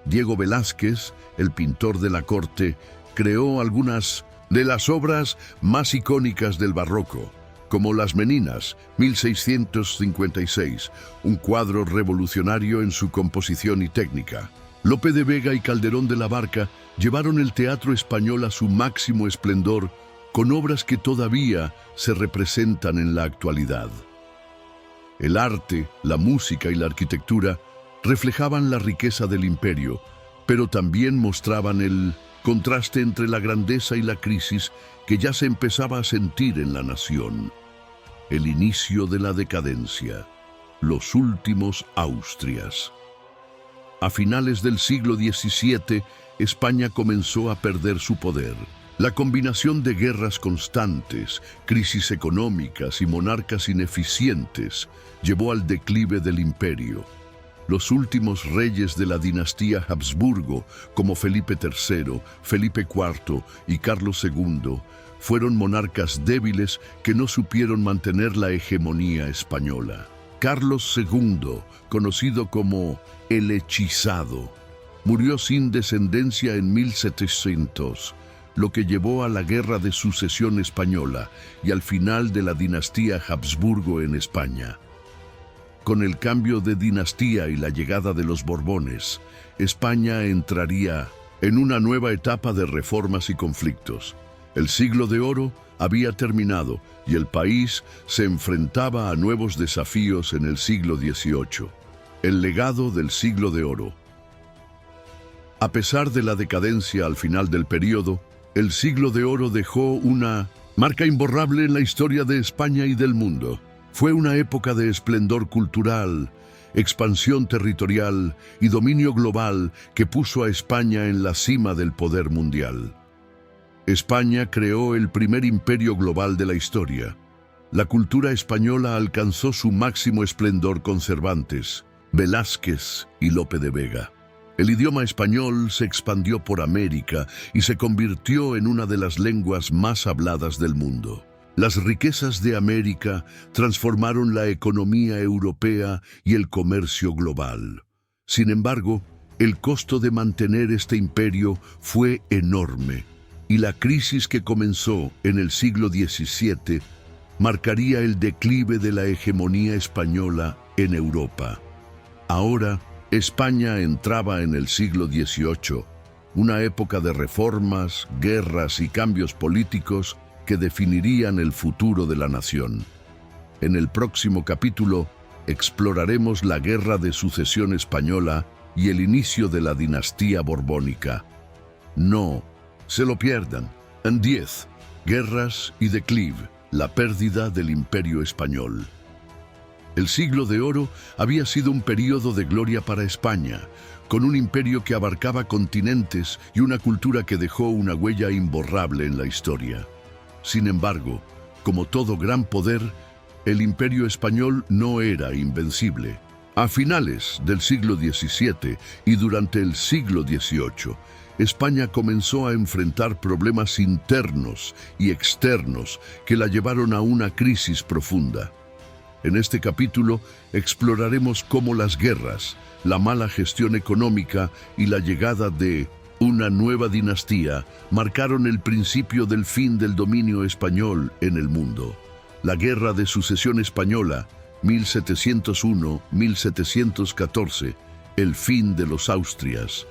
Diego Velázquez, el pintor de la corte, creó algunas de las obras más icónicas del barroco, como Las Meninas, 1656, un cuadro revolucionario en su composición y técnica. Lope de Vega y Calderón de la Barca llevaron el teatro español a su máximo esplendor con obras que todavía se representan en la actualidad. El arte, la música y la arquitectura reflejaban la riqueza del imperio, pero también mostraban el contraste entre la grandeza y la crisis que ya se empezaba a sentir en la nación. El inicio de la decadencia. Los últimos Austrias. A finales del siglo XVII, España comenzó a perder su poder. La combinación de guerras constantes, crisis económicas y monarcas ineficientes llevó al declive del imperio. Los últimos reyes de la dinastía Habsburgo, como Felipe III, Felipe IV y Carlos II, fueron monarcas débiles que no supieron mantener la hegemonía española. Carlos II, conocido como el Hechizado, murió sin descendencia en 1700, lo que llevó a la Guerra de Sucesión Española y al final de la dinastía Habsburgo en España. Con el cambio de dinastía y la llegada de los Borbones, España entraría en una nueva etapa de reformas y conflictos. El siglo de oro había terminado y el país se enfrentaba a nuevos desafíos en el siglo XVIII. El legado del siglo de oro. A pesar de la decadencia al final del período, el siglo de oro dejó una marca imborrable en la historia de España y del mundo. Fue una época de esplendor cultural, expansión territorial y dominio global que puso a España en la cima del poder mundial. España creó el primer imperio global de la historia. La cultura española alcanzó su máximo esplendor con Cervantes, Velázquez y Lope de Vega. El idioma español se expandió por América y se convirtió en una de las lenguas más habladas del mundo. Las riquezas de América transformaron la economía europea y el comercio global. Sin embargo, el costo de mantener este imperio fue enorme, y la crisis que comenzó en el siglo XVII marcaría el declive de la hegemonía española en Europa. Ahora, España entraba en el siglo XVIII, una época de reformas, guerras y cambios políticos que definirían el futuro de la nación. En el próximo capítulo exploraremos la Guerra de Sucesión Española y el inicio de la dinastía borbónica. No se lo pierdan. En 10, Guerras y declive, la pérdida del Imperio Español. El siglo de oro había sido un período de gloria para España, con un imperio que abarcaba continentes y una cultura que dejó una huella imborrable en la historia. Sin embargo, como todo gran poder, el Imperio Español no era invencible. A finales del siglo XVII y durante el siglo XVIII, España comenzó a enfrentar problemas internos y externos que la llevaron a una crisis profunda. En este capítulo exploraremos cómo las guerras, la mala gestión económica y la llegada de una nueva dinastía marcaron el principio del fin del dominio español en el mundo. La Guerra de Sucesión Española, 1701-1714, el fin de los Austrias.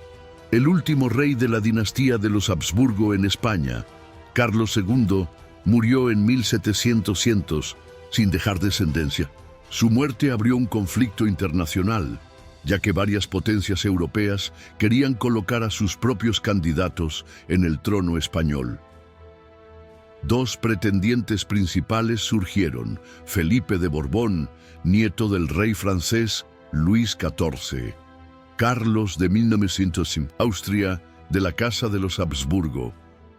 El último rey de la dinastía de los Habsburgo en España, Carlos II, murió en 1700 sin dejar descendencia. Su muerte abrió un conflicto internacional, ya que varias potencias europeas querían colocar a sus propios candidatos en el trono español. Dos pretendientes principales surgieron: Felipe de Borbón, nieto del rey francés Luis XIV, Carlos de 1900, Austria, de la Casa de los Habsburgo.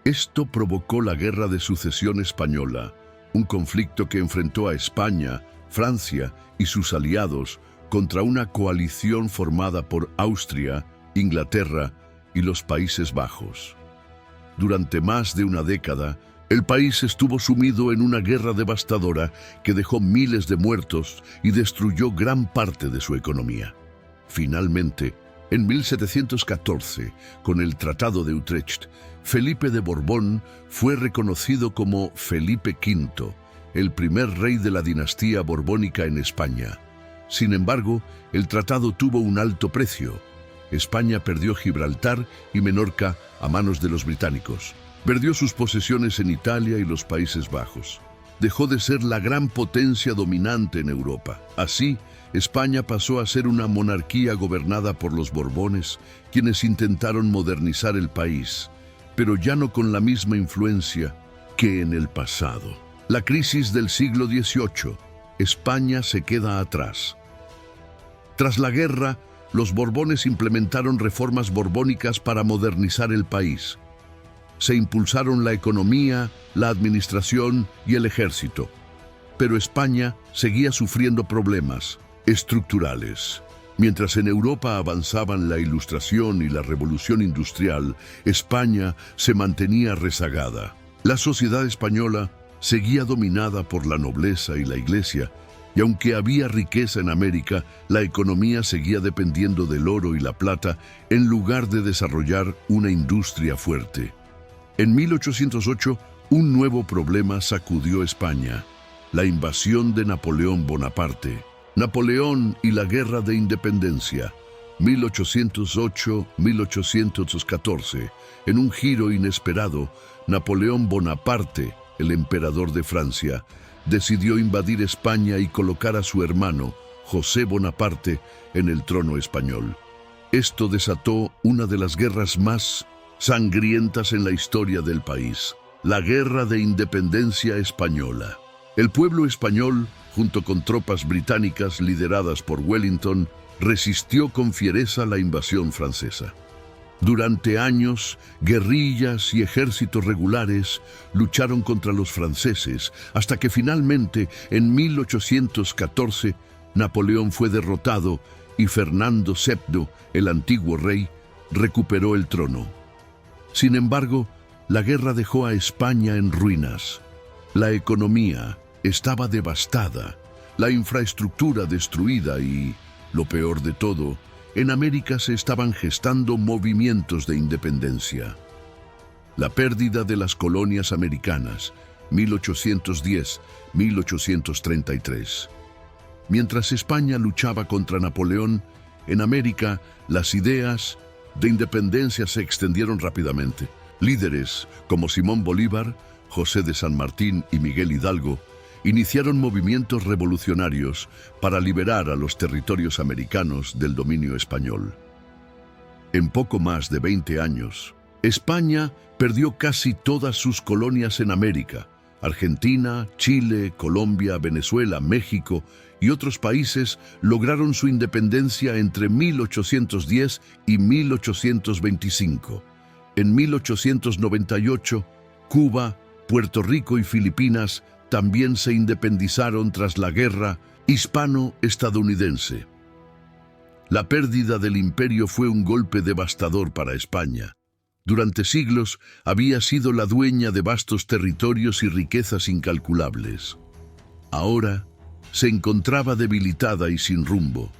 Esto provocó la Guerra de Sucesión Española, un conflicto que enfrentó a España, Francia y sus aliados contra una coalición formada por Austria, Inglaterra y los Países Bajos. Durante más de una década, el país estuvo sumido en una guerra devastadora que dejó miles de muertos y destruyó gran parte de su economía. Finalmente, en 1714, con el Tratado de Utrecht, Felipe de Borbón fue reconocido como Felipe V, el primer rey de la dinastía borbónica en España. Sin embargo, el tratado tuvo un alto precio. España perdió Gibraltar y Menorca a manos de los británicos. Perdió sus posesiones en Italia y los Países Bajos. Dejó de ser la gran potencia dominante en Europa. Así, España pasó a ser una monarquía gobernada por los Borbones, quienes intentaron modernizar el país, pero ya no con la misma influencia que en el pasado. La crisis del siglo XVIII. España se queda atrás. Tras la guerra, los Borbones implementaron reformas borbónicas para modernizar el país. Se impulsaron la economía, la administración y el ejército. Pero España seguía sufriendo problemas estructurales. Mientras en Europa avanzaban la Ilustración y la Revolución Industrial, España se mantenía rezagada. La sociedad española seguía dominada por la nobleza y la Iglesia, y aunque había riqueza en América, la economía seguía dependiendo del oro y la plata en lugar de desarrollar una industria fuerte. En 1808, un nuevo problema sacudió España: la invasión de Napoleón Bonaparte. Napoleón y la Guerra de Independencia, 1808-1814. En un giro inesperado, Napoleón Bonaparte, el emperador de Francia, decidió invadir España y colocar a su hermano, José Bonaparte, en el trono español. Esto desató una de las guerras más sangrientas en la historia del país, la Guerra de Independencia Española. El pueblo español, junto con tropas británicas lideradas por Wellington, resistió con fiereza la invasión francesa. Durante años, guerrillas y ejércitos regulares lucharon contra los franceses, hasta que finalmente, en 1814, Napoleón fue derrotado y Fernando VII, el antiguo rey, recuperó el trono. Sin embargo, la guerra dejó a España en ruinas. La economía estaba devastada, la infraestructura destruida y, lo peor de todo, en América se estaban gestando movimientos de independencia. La pérdida de las colonias americanas, 1810-1833. Mientras España luchaba contra Napoleón, en América las ideas de independencia se extendieron rápidamente. Líderes como Simón Bolívar, José de San Martín y Miguel Hidalgo iniciaron movimientos revolucionarios para liberar a los territorios americanos del dominio español. En poco más de 20 años, España perdió casi todas sus colonias en América. Argentina, Chile, Colombia, Venezuela, México y otros países lograron su independencia entre 1810 y 1825. En 1898, Cuba, Puerto Rico y Filipinas también se independizaron tras la guerra hispano-estadounidense. La pérdida del imperio fue un golpe devastador para España. Durante siglos había sido la dueña de vastos territorios y riquezas incalculables. Ahora se encontraba debilitada y sin rumbo,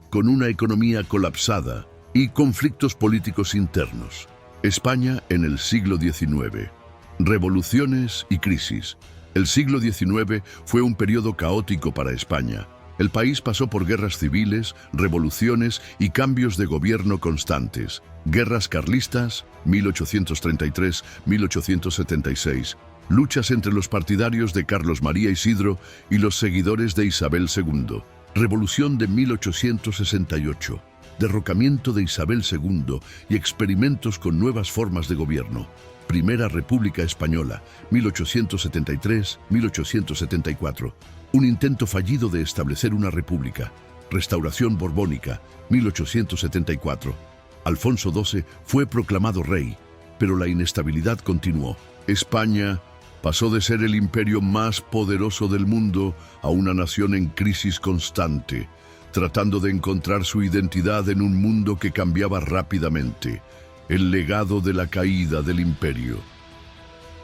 con una economía colapsada y conflictos políticos internos. España en el siglo XIX. Revoluciones y crisis. El siglo XIX fue un periodo caótico para España. El país pasó por guerras civiles, revoluciones y cambios de gobierno constantes. Guerras carlistas, 1833-1876. Luchas entre los partidarios de Carlos María Isidro y los seguidores de Isabel II. Revolución de 1868. Derrocamiento de Isabel II y experimentos con nuevas formas de gobierno. Primera República Española, 1873-1874. Un intento fallido de establecer una república. Restauración borbónica, 1874. Alfonso XII fue proclamado rey, pero la inestabilidad continuó. España pasó de ser el imperio más poderoso del mundo a una nación en crisis constante, tratando de encontrar su identidad en un mundo que cambiaba rápidamente. El legado de la caída del imperio.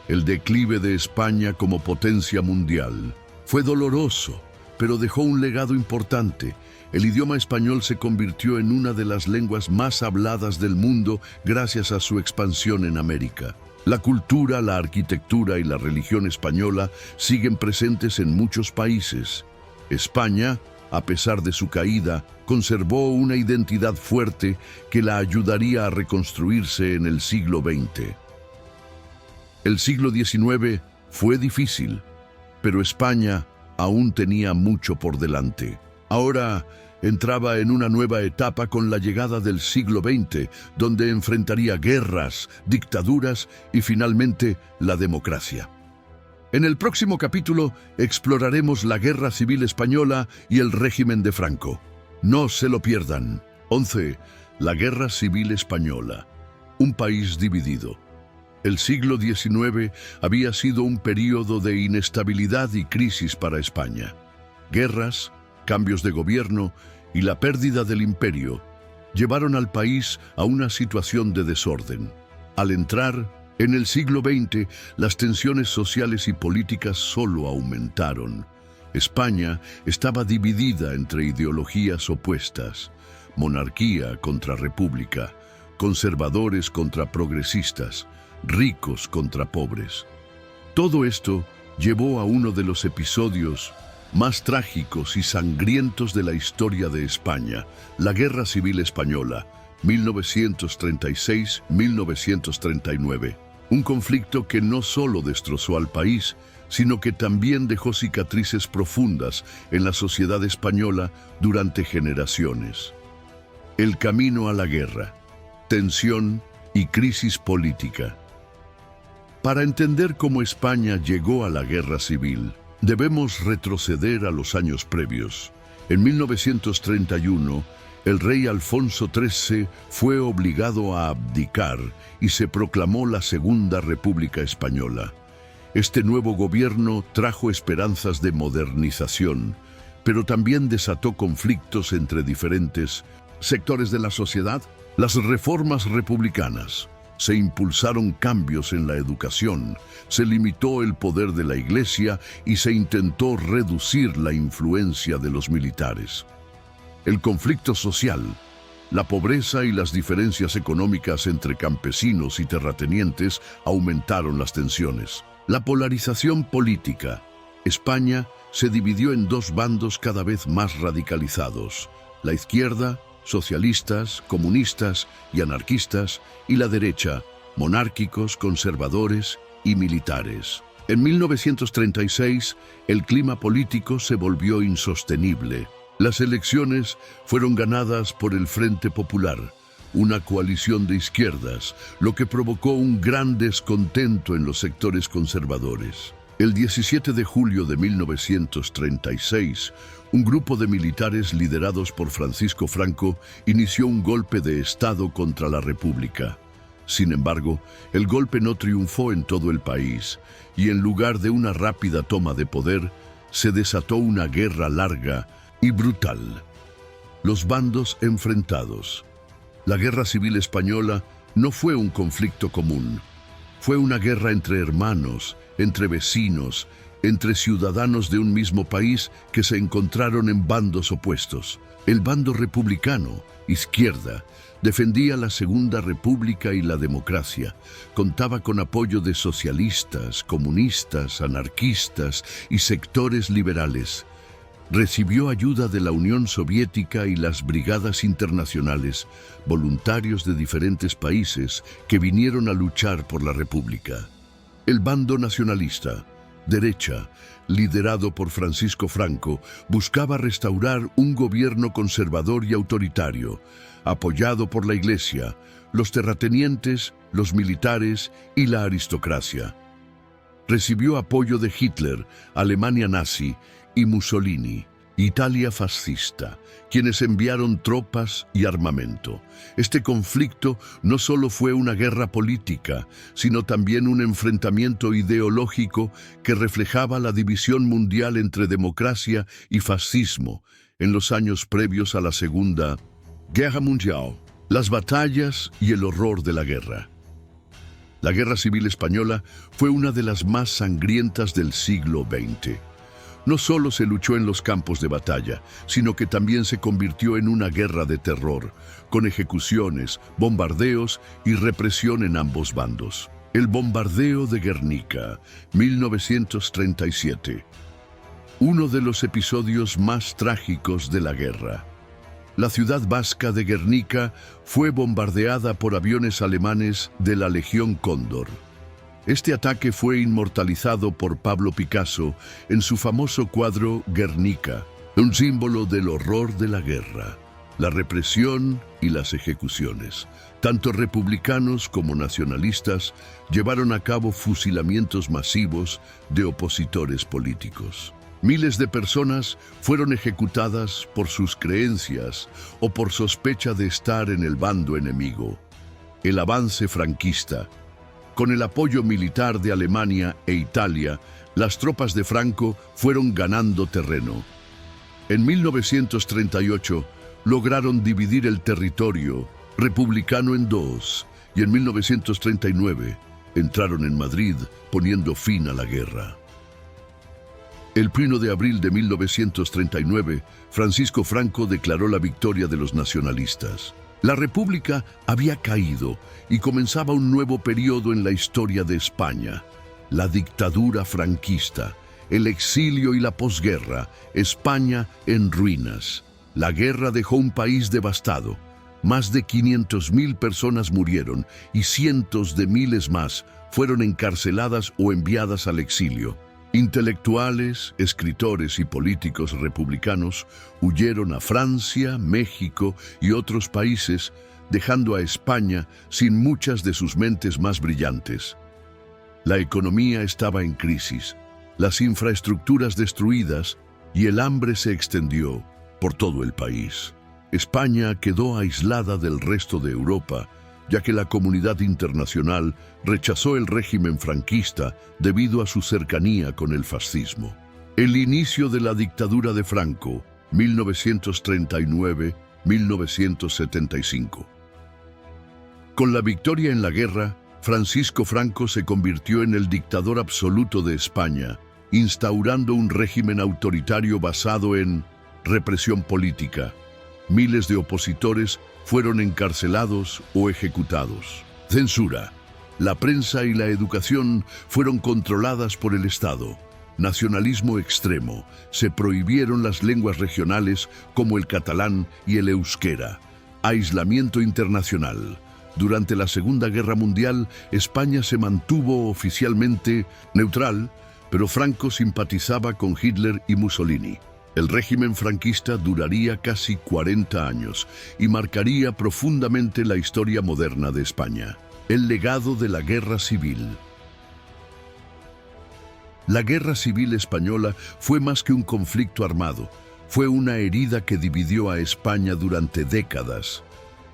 El declive de España como potencia mundial. Fue doloroso, pero dejó un legado importante. El idioma español se convirtió en una de las lenguas más habladas del mundo gracias a su expansión en América. La cultura, la arquitectura y la religión española siguen presentes en muchos países. España, a pesar de su caída, conservó una identidad fuerte que la ayudaría a reconstruirse en el siglo XX. El siglo XIX fue difícil, pero España aún tenía mucho por delante. Ahora entraba en una nueva etapa con la llegada del siglo XX, donde enfrentaría guerras, dictaduras y finalmente la democracia. En el próximo capítulo exploraremos la Guerra Civil Española y el régimen de Franco. No se lo pierdan. 11. La Guerra Civil Española. Un país dividido. El siglo XIX había sido un período de inestabilidad y crisis para España. Guerras, cambios de gobierno y la pérdida del imperio llevaron al país a una situación de desorden. Al entrar en el siglo XX, las tensiones sociales y políticas solo aumentaron. España estaba dividida entre ideologías opuestas: monarquía contra república, conservadores contra progresistas, ricos contra pobres. Todo esto llevó a uno de los episodios más trágicos y sangrientos de la historia de España, la Guerra Civil Española, 1936-1939. Un conflicto que no solo destrozó al país, sino que también dejó cicatrices profundas en la sociedad española durante generaciones. El camino a la guerra, tensión y crisis política. Para entender cómo España llegó a la guerra civil, debemos retroceder a los años previos. En 1931, el rey Alfonso XIII fue obligado a abdicar y se proclamó la Segunda República Española. Este nuevo gobierno trajo esperanzas de modernización, pero también desató conflictos entre diferentes sectores de la sociedad. Las reformas republicanas. Se impulsaron cambios en la educación, se limitó el poder de la Iglesia y se intentó reducir la influencia de los militares. El conflicto social, la pobreza y las diferencias económicas entre campesinos y terratenientes aumentaron las tensiones. La polarización política. España se dividió en dos bandos cada vez más radicalizados: la izquierda, socialistas, comunistas y anarquistas, y la derecha, monárquicos, conservadores y militares. En 1936, el clima político se volvió insostenible. Las elecciones fueron ganadas por el Frente Popular, una coalición de izquierdas, lo que provocó un gran descontento en los sectores conservadores. El 17 de julio de 1936, un grupo de militares liderados por Francisco Franco inició un golpe de Estado contra la República. Sin embargo, el golpe no triunfó en todo el país, y en lugar de una rápida toma de poder, se desató una guerra larga y brutal. Los bandos enfrentados. La Guerra Civil Española no fue un conflicto común. Fue una guerra entre hermanos, entre vecinos, entre ciudadanos de un mismo país que se encontraron en bandos opuestos. El bando republicano, izquierda, defendía la Segunda República y la democracia. Contaba con apoyo de socialistas, comunistas, anarquistas y sectores liberales. Recibió ayuda de la Unión Soviética y las brigadas internacionales, voluntarios de diferentes países que vinieron a luchar por la República. El bando nacionalista, derecha, liderado por Francisco Franco, buscaba restaurar un gobierno conservador y autoritario, apoyado por la Iglesia, los terratenientes, los militares y la aristocracia. Recibió apoyo de Hitler, Alemania nazi y Mussolini, Italia fascista, quienes enviaron tropas y armamento. Este conflicto no solo fue una guerra política, sino también un enfrentamiento ideológico que reflejaba la división mundial entre democracia y fascismo en los años previos a la Segunda Guerra Mundial. Las batallas y el horror de la guerra. La Guerra Civil Española fue una de las más sangrientas del siglo XX. No solo se luchó en los campos de batalla, sino que también se convirtió en una guerra de terror, con ejecuciones, bombardeos y represión en ambos bandos. El bombardeo de Guernica, 1937. Uno de los episodios más trágicos de la guerra. La ciudad vasca de Guernica fue bombardeada por aviones alemanes de la Legión Cóndor. Este ataque fue inmortalizado por Pablo Picasso en su famoso cuadro Guernica, un símbolo del horror de la guerra, la represión y las ejecuciones. Tanto republicanos como nacionalistas llevaron a cabo fusilamientos masivos de opositores políticos. Miles de personas fueron ejecutadas por sus creencias o por sospecha de estar en el bando enemigo. El avance franquista. Con el apoyo militar de Alemania e Italia, las tropas de Franco fueron ganando terreno. En 1938, lograron dividir el territorio republicano en dos y en 1939 entraron en Madrid poniendo fin a la guerra. El 1 de abril de 1939, Francisco Franco declaró la victoria de los nacionalistas. La República había caído y comenzaba un nuevo periodo en la historia de España. La dictadura franquista, el exilio y la posguerra, España en ruinas. La guerra dejó un país devastado. Más de 500.000 personas murieron y cientos de miles más fueron encarceladas o enviadas al exilio. Intelectuales, escritores y políticos republicanos huyeron a Francia, México y otros países, dejando a España sin muchas de sus mentes más brillantes. La economía estaba en crisis, las infraestructuras destruidas y el hambre se extendió por todo el país. España quedó aislada del resto de Europa, ya que la comunidad internacional rechazó el régimen franquista debido a su cercanía con el fascismo. El inicio de la dictadura de Franco, 1939-1975. Con la victoria en la guerra, Francisco Franco se convirtió en el dictador absoluto de España, instaurando un régimen autoritario basado en represión política. Miles de opositores fueron encarcelados o ejecutados. Censura. La prensa y la educación fueron controladas por el Estado. Nacionalismo extremo. Se prohibieron las lenguas regionales como el catalán y el euskera. Aislamiento internacional. Durante la Segunda Guerra Mundial, España se mantuvo oficialmente neutral, pero Franco simpatizaba con Hitler y Mussolini. El régimen franquista duraría casi 40 años y marcaría profundamente la historia moderna de España. El legado de la Guerra Civil. La Guerra Civil Española fue más que un conflicto armado, fue una herida que dividió a España durante décadas.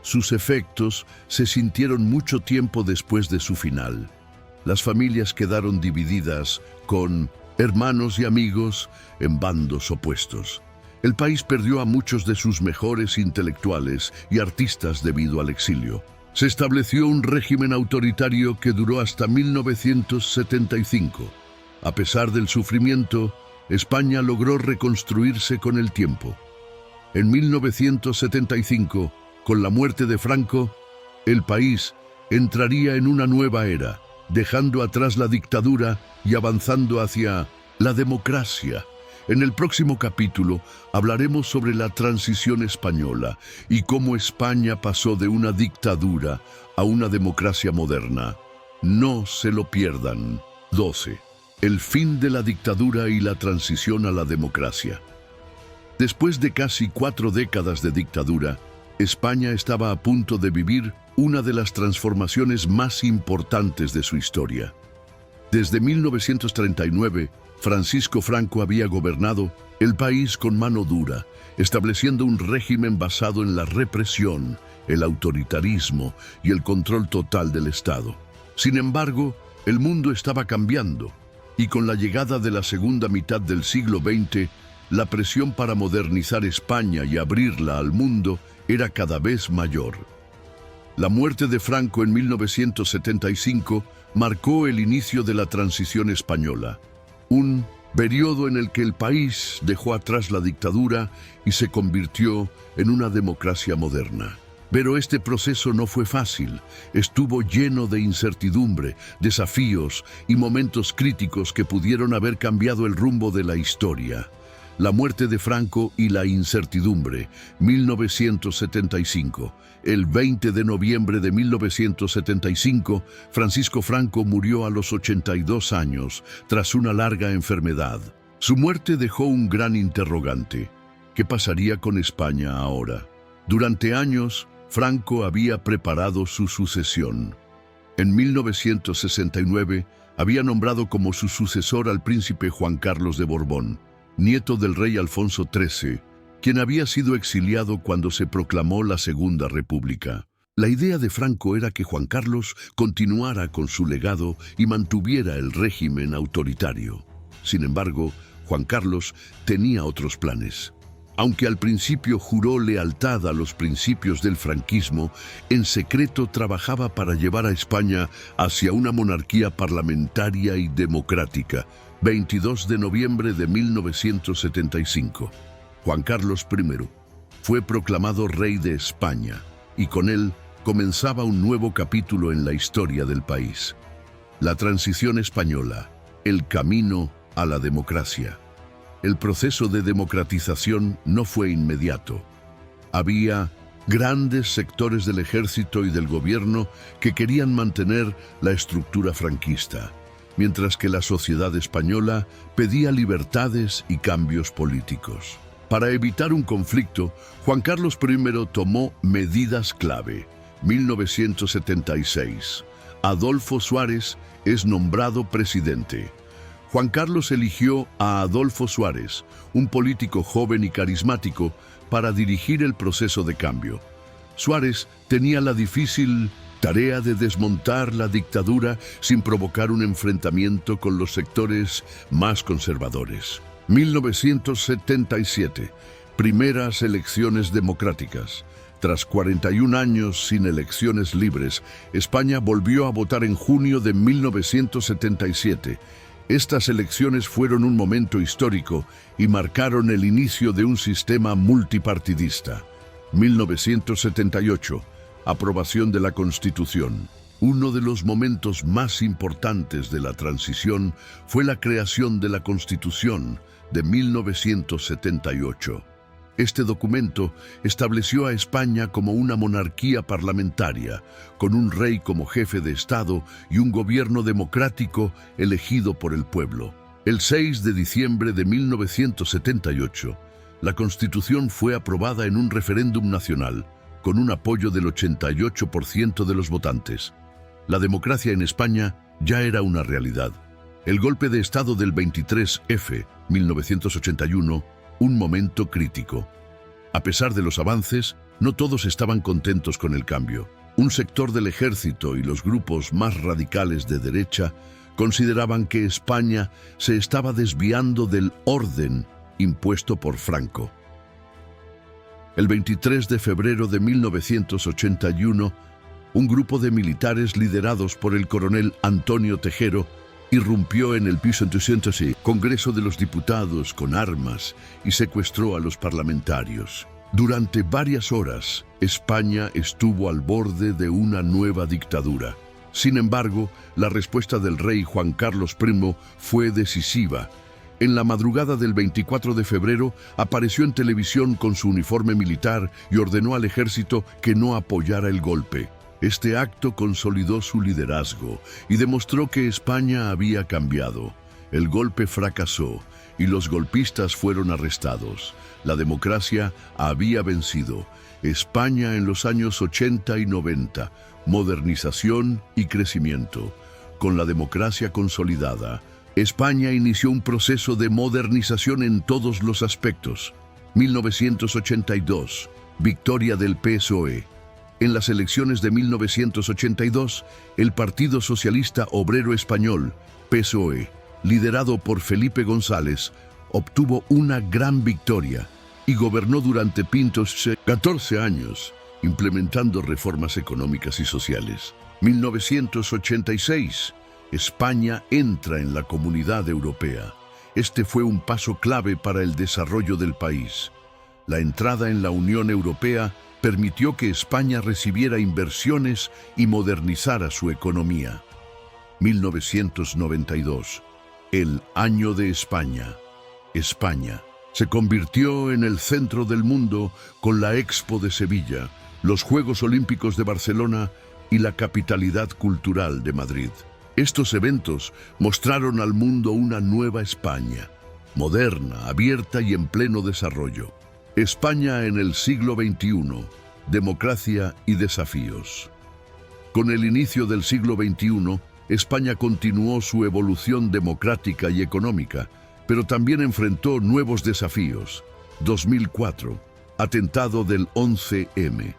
Sus efectos se sintieron mucho tiempo después de su final. Las familias quedaron divididas, con hermanos y amigos en bandos opuestos. El país perdió a muchos de sus mejores intelectuales y artistas debido al exilio. Se estableció un régimen autoritario que duró hasta 1975. A pesar del sufrimiento, España logró reconstruirse con el tiempo. En 1975, con la muerte de Franco, el país entraría en una nueva era, dejando atrás la dictadura y avanzando hacia la democracia. En el próximo capítulo hablaremos sobre la transición española y cómo España pasó de una dictadura a una democracia moderna. No se lo pierdan. 12. El fin de la dictadura y la transición a la democracia. Después de casi 4 décadas de dictadura, España estaba a punto de vivir una de las transformaciones más importantes de su historia. Desde 1939, Francisco Franco había gobernado el país con mano dura, estableciendo un régimen basado en la represión, el autoritarismo y el control total del Estado. Sin embargo, el mundo estaba cambiando, y con la llegada de la segunda mitad del siglo XX, la presión para modernizar España y abrirla al mundo era cada vez mayor. La muerte de Franco en 1975 marcó el inicio de la transición española, un periodo en el que el país dejó atrás la dictadura y se convirtió en una democracia moderna. Pero este proceso no fue fácil, estuvo lleno de incertidumbre, desafíos y momentos críticos que pudieron haber cambiado el rumbo de la historia. La muerte de Franco y la incertidumbre, 1975. El 20 de noviembre de 1975, Francisco Franco murió a los 82 años, tras una larga enfermedad. Su muerte dejó un gran interrogante. ¿Qué pasaría con España ahora? Durante años, Franco había preparado su sucesión. En 1969, había nombrado como su sucesor al príncipe Juan Carlos de Borbón, nieto del rey Alfonso XIII, quien había sido exiliado cuando se proclamó la Segunda República. La idea de Franco era que Juan Carlos continuara con su legado y mantuviera el régimen autoritario. Sin embargo, Juan Carlos tenía otros planes. Aunque al principio juró lealtad a los principios del franquismo, en secreto trabajaba para llevar a España hacia una monarquía parlamentaria y democrática. 22 de noviembre de 1975. Juan Carlos I fue proclamado rey de España y con él comenzaba un nuevo capítulo en la historia del país. La transición española, el camino a la democracia. El proceso de democratización no fue inmediato. Había grandes sectores del ejército y del gobierno que querían mantener la estructura franquista, mientras que la sociedad española pedía libertades y cambios políticos. Para evitar un conflicto, Juan Carlos I tomó medidas clave. 1976. Adolfo Suárez es nombrado presidente. Juan Carlos eligió a Adolfo Suárez, un político joven y carismático, para dirigir el proceso de cambio. Suárez tenía la difícil tarea de desmontar la dictadura sin provocar un enfrentamiento con los sectores más conservadores. 1977. Primeras elecciones democráticas. Tras 41 años sin elecciones libres, España volvió a votar en junio de 1977. Estas elecciones fueron un momento histórico y marcaron el inicio de un sistema multipartidista. 1978. Aprobación de la Constitución. Uno de los momentos más importantes de la transición fue la creación de la Constitución de 1978. Este documento estableció a España como una monarquía parlamentaria, con un rey como jefe de Estado y un gobierno democrático elegido por el pueblo. El 6 de diciembre de 1978, la Constitución fue aprobada en un referéndum nacional, con un apoyo del 88% de los votantes. La democracia en España ya era una realidad. El golpe de Estado del 23F, 1981, un momento crítico. A pesar de los avances, no todos estaban contentos con el cambio. Un sector del ejército y los grupos más radicales de derecha consideraban que España se estaba desviando del orden impuesto por Franco. El 23 de febrero de 1981, un grupo de militares liderados por el coronel Antonio Tejero irrumpió en el piso 200 Congreso de los Diputados con armas y secuestró a los parlamentarios. Durante varias horas, España estuvo al borde de una nueva dictadura. Sin embargo, la respuesta del rey Juan Carlos I fue decisiva. En la madrugada del 24 de febrero, apareció en televisión con su uniforme militar y ordenó al ejército que no apoyara el golpe. Este acto consolidó su liderazgo y demostró que España había cambiado. El golpe fracasó y los golpistas fueron arrestados. La democracia había vencido. España en los años 80 y 90, modernización y crecimiento. Con la democracia consolidada, España inició un proceso de modernización en todos los aspectos. 1982, victoria del PSOE. En las elecciones de 1982, el Partido Socialista Obrero Español, PSOE, liderado por Felipe González, obtuvo una gran victoria y gobernó durante 14 años, implementando reformas económicas y sociales. 1986, España entra en la Comunidad Europea. Este fue un paso clave para el desarrollo del país. La entrada en la Unión Europea permitió que España recibiera inversiones y modernizara su economía. 1992, el año de España. España se convirtió en el centro del mundo con la Expo de Sevilla, los Juegos Olímpicos de Barcelona y la capitalidad cultural de Madrid. Estos eventos mostraron al mundo una nueva España, moderna, abierta y en pleno desarrollo. España en el siglo XXI, democracia y desafíos. Con el inicio del siglo XXI, España continuó su evolución democrática y económica, pero también enfrentó nuevos desafíos. 2004, atentado del 11M.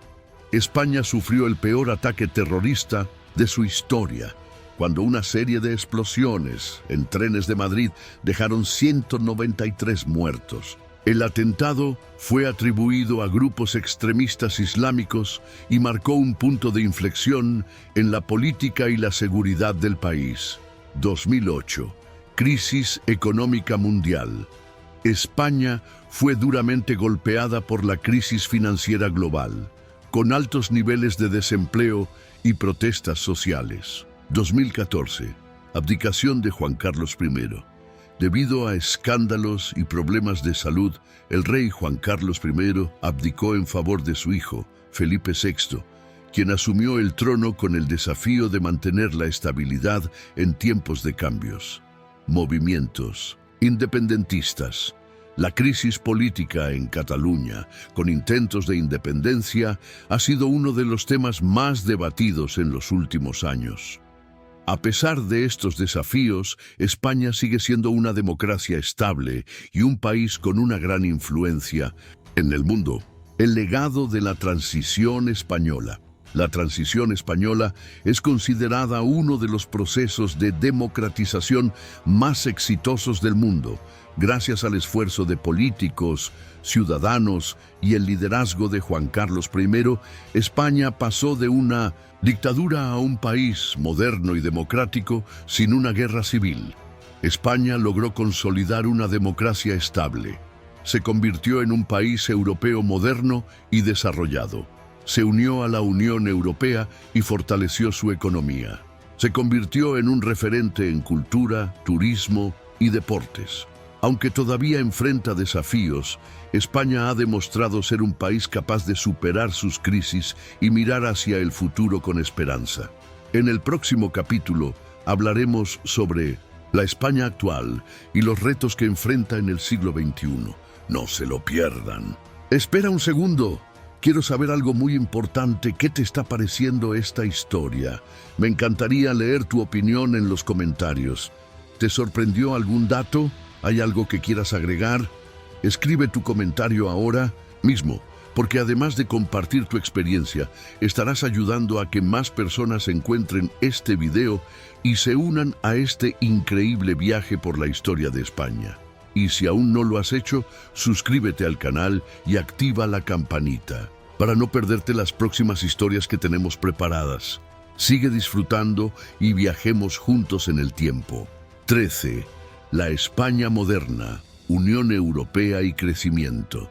España sufrió el peor ataque terrorista de su historia, cuando una serie de explosiones en trenes de Madrid dejaron 193 muertos. El atentado fue atribuido a grupos extremistas islámicos y marcó un punto de inflexión en la política y la seguridad del país. 2008. Crisis económica mundial. España fue duramente golpeada por la crisis financiera global, con altos niveles de desempleo y protestas sociales. 2014. Abdicación de Juan Carlos I. Debido a escándalos y problemas de salud, el rey Juan Carlos I abdicó en favor de su hijo, Felipe VI, quien asumió el trono con el desafío de mantener la estabilidad en tiempos de cambios. Movimientos independentistas. La crisis política en Cataluña, con intentos de independencia, ha sido uno de los temas más debatidos en los últimos años. A pesar de estos desafíos, España sigue siendo una democracia estable y un país con una gran influencia en el mundo. El legado de la transición española. La transición española es considerada uno de los procesos de democratización más exitosos del mundo, gracias al esfuerzo de políticos, ciudadanos y el liderazgo de Juan Carlos I. España pasó de una dictadura a un país moderno y democrático sin una guerra civil. España logró consolidar una democracia estable. Se convirtió en un país europeo moderno y desarrollado. Se unió a la Unión Europea y fortaleció su economía. Se convirtió en un referente en cultura, turismo y deportes. Aunque todavía enfrenta desafíos, España ha demostrado ser un país capaz de superar sus crisis y mirar hacia el futuro con esperanza. En el próximo capítulo hablaremos sobre la España actual y los retos que enfrenta en el siglo XXI. No se lo pierdan. Espera un segundo. Quiero saber algo muy importante. ¿Qué te está pareciendo esta historia? Me encantaría leer tu opinión en los comentarios. ¿Te sorprendió algún dato? ¿Hay algo que quieras agregar? Escribe tu comentario ahora mismo, porque además de compartir tu experiencia, estarás ayudando a que más personas encuentren este video y se unan a este increíble viaje por la historia de España. Y si aún no lo has hecho, suscríbete al canal y activa la campanita para no perderte las próximas historias que tenemos preparadas. Sigue disfrutando y viajemos juntos en el tiempo. 13. La España moderna, Unión Europea y crecimiento.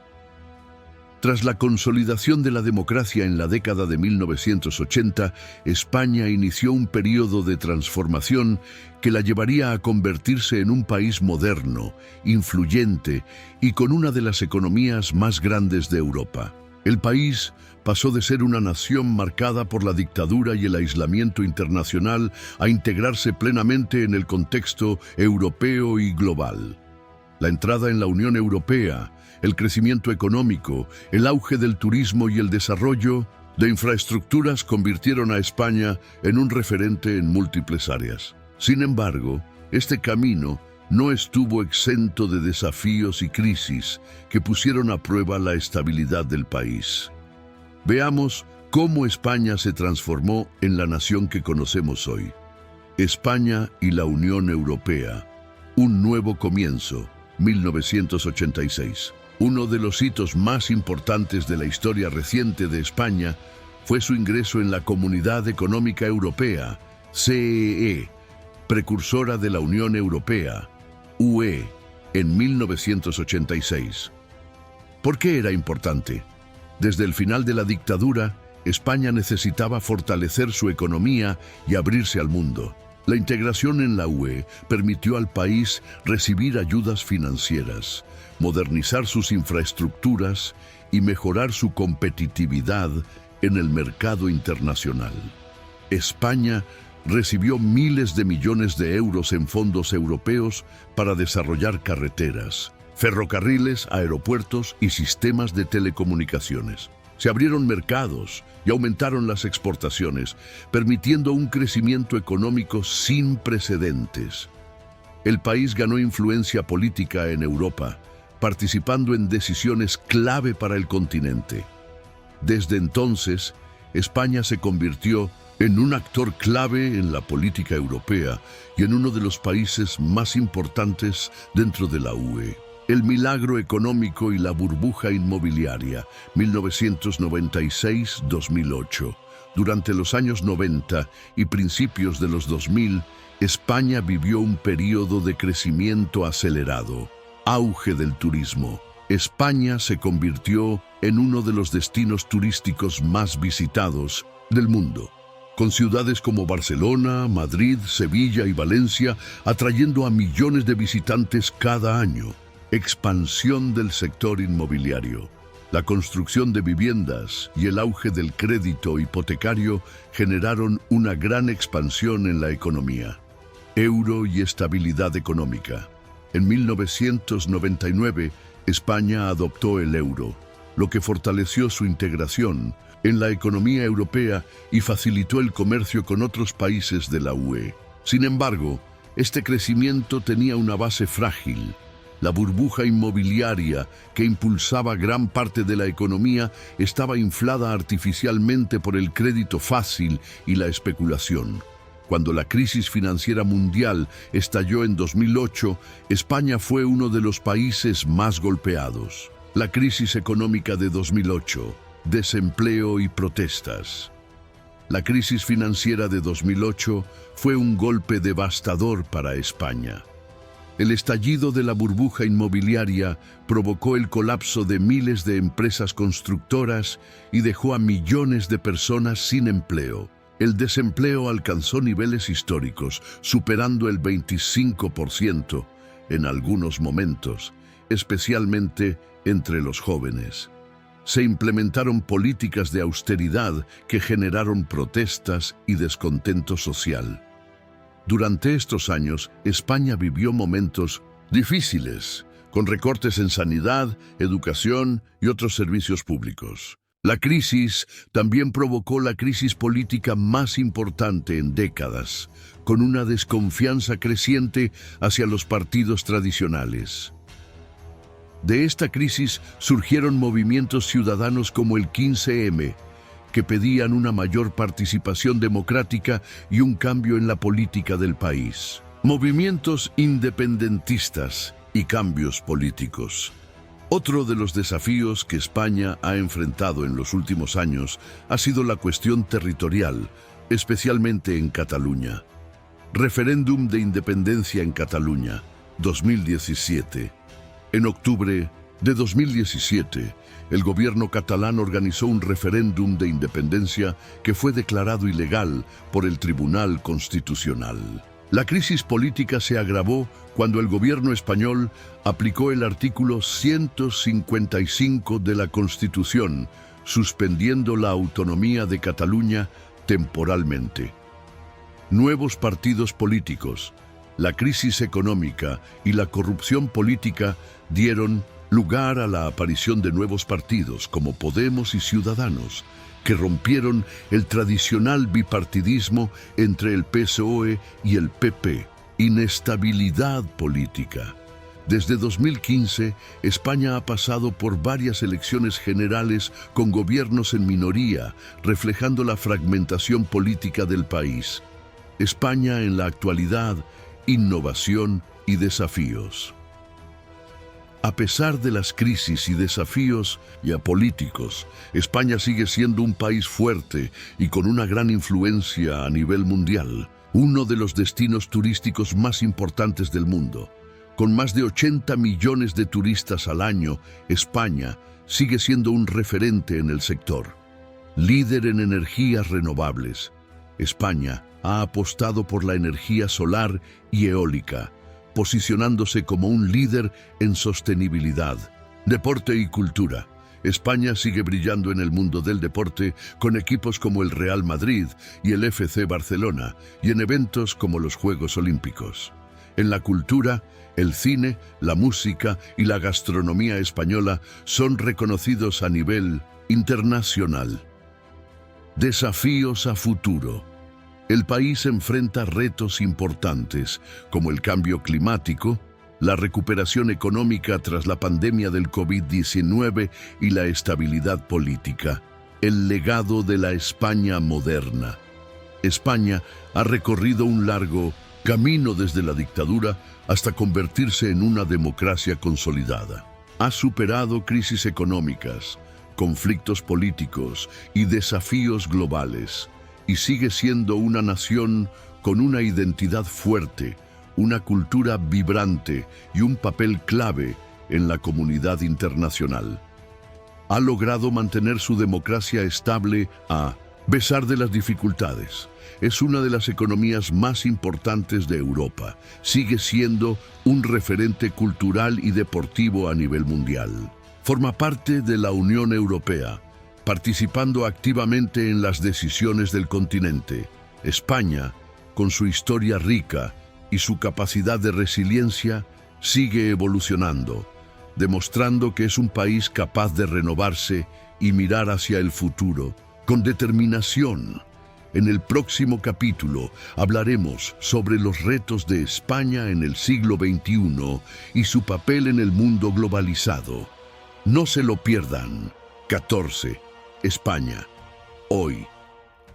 Tras la consolidación de la democracia en la década de 1980, España inició un periodo de transformación que la llevaría a convertirse en un país moderno, influyente y con una de las economías más grandes de Europa. El país pasó de ser una nación marcada por la dictadura y el aislamiento internacional a integrarse plenamente en el contexto europeo y global. La entrada en la Unión Europea, el crecimiento económico, el auge del turismo y el desarrollo de infraestructuras convirtieron a España en un referente en múltiples áreas. Sin embargo, este camino no estuvo exento de desafíos y crisis que pusieron a prueba la estabilidad del país. Veamos cómo España se transformó en la nación que conocemos hoy. España y la Unión Europea. Un nuevo comienzo, 1986. Uno de los hitos más importantes de la historia reciente de España fue su ingreso en la Comunidad Económica Europea, CEE, precursora de la Unión Europea, UE, en 1986. ¿Por qué era importante? Desde el final de la dictadura, España necesitaba fortalecer su economía y abrirse al mundo. La integración en la UE permitió al país recibir ayudas financieras, modernizar sus infraestructuras y mejorar su competitividad en el mercado internacional. España recibió miles de millones de euros en fondos europeos para desarrollar carreteras, ferrocarriles, aeropuertos y sistemas de telecomunicaciones. Se abrieron mercados y aumentaron las exportaciones, permitiendo un crecimiento económico sin precedentes. El país ganó influencia política en Europa, participando en decisiones clave para el continente. Desde entonces, España se convirtió en un actor clave en la política europea y en uno de los países más importantes dentro de la UE. El milagro económico y la burbuja inmobiliaria, 1996-2008. Durante los años 90 y principios de los 2000, España vivió un período de crecimiento acelerado, auge del turismo. España se convirtió en uno de los destinos turísticos más visitados del mundo, con ciudades como Barcelona, Madrid, Sevilla y Valencia atrayendo a millones de visitantes cada año. Expansión del sector inmobiliario. La construcción de viviendas y el auge del crédito hipotecario generaron una gran expansión en la economía. Euro y estabilidad económica. En 1999, España adoptó el euro, lo que fortaleció su integración en la economía europea y facilitó el comercio con otros países de la UE. Sin embargo, este crecimiento tenía una base frágil. La burbuja inmobiliaria que impulsaba gran parte de la economía estaba inflada artificialmente por el crédito fácil y la especulación. Cuando la crisis financiera mundial estalló en 2008, España fue uno de los países más golpeados. La crisis económica de 2008, desempleo y protestas. La crisis financiera de 2008 fue un golpe devastador para España. El estallido de la burbuja inmobiliaria provocó el colapso de miles de empresas constructoras y dejó a millones de personas sin empleo. El desempleo alcanzó niveles históricos, superando el 25% en algunos momentos, especialmente entre los jóvenes. Se implementaron políticas de austeridad que generaron protestas y descontento social. Durante estos años, España vivió momentos difíciles, con recortes en sanidad, educación y otros servicios públicos. La crisis también provocó la crisis política más importante en décadas, con una desconfianza creciente hacia los partidos tradicionales. De esta crisis surgieron movimientos ciudadanos como el 15M, que pedían una mayor participación democrática y un cambio en la política del país. Movimientos independentistas y cambios políticos. Otro de los desafíos que España ha enfrentado en los últimos años ha sido la cuestión territorial, especialmente en Cataluña. Referéndum de independencia en Cataluña, 2017. En octubre de 2017, el gobierno catalán organizó un referéndum de independencia que fue declarado ilegal por el Tribunal Constitucional. La crisis política se agravó cuando el gobierno español aplicó el artículo 155 de la Constitución, suspendiendo la autonomía de Cataluña temporalmente. Nuevos partidos políticos, la crisis económica y la corrupción política dieron lugar a la aparición de nuevos partidos como Podemos y Ciudadanos, que rompieron el tradicional bipartidismo entre el PSOE y el PP. Inestabilidad política. Desde 2015, España ha pasado por varias elecciones generales con gobiernos en minoría, reflejando la fragmentación política del país. España en la actualidad, innovación y desafíos. A pesar de las crisis y desafíos políticos, España sigue siendo un país fuerte y con una gran influencia a nivel mundial, uno de los destinos turísticos más importantes del mundo. Con más de 80 millones de turistas al año, España sigue siendo un referente en el sector. Líder en energías renovables, España ha apostado por la energía solar y eólica, posicionándose como un líder en sostenibilidad. Deporte y cultura. España sigue brillando en el mundo del deporte con equipos como el Real Madrid y el FC Barcelona y en eventos como los Juegos Olímpicos. En la cultura, el cine, la música y la gastronomía española son reconocidos a nivel internacional. Desafíos a futuro. El país enfrenta retos importantes como el cambio climático, la recuperación económica tras la pandemia del COVID-19 y la estabilidad política. El legado de la España moderna. España ha recorrido un largo camino desde la dictadura hasta convertirse en una democracia consolidada. Ha superado crisis económicas, conflictos políticos y desafíos globales, y sigue siendo una nación con una identidad fuerte, una cultura vibrante y un papel clave en la comunidad internacional. Ha logrado mantener su democracia estable a pesar de las dificultades. Es una de las economías más importantes de Europa. Sigue siendo un referente cultural y deportivo a nivel mundial. Forma parte de la Unión Europea, participando activamente en las decisiones del continente. España, con su historia rica y su capacidad de resiliencia, sigue evolucionando, demostrando que es un país capaz de renovarse y mirar hacia el futuro con determinación. En el próximo capítulo hablaremos sobre los retos de España en el siglo XXI y su papel en el mundo globalizado. No se lo pierdan. 14. España. Hoy.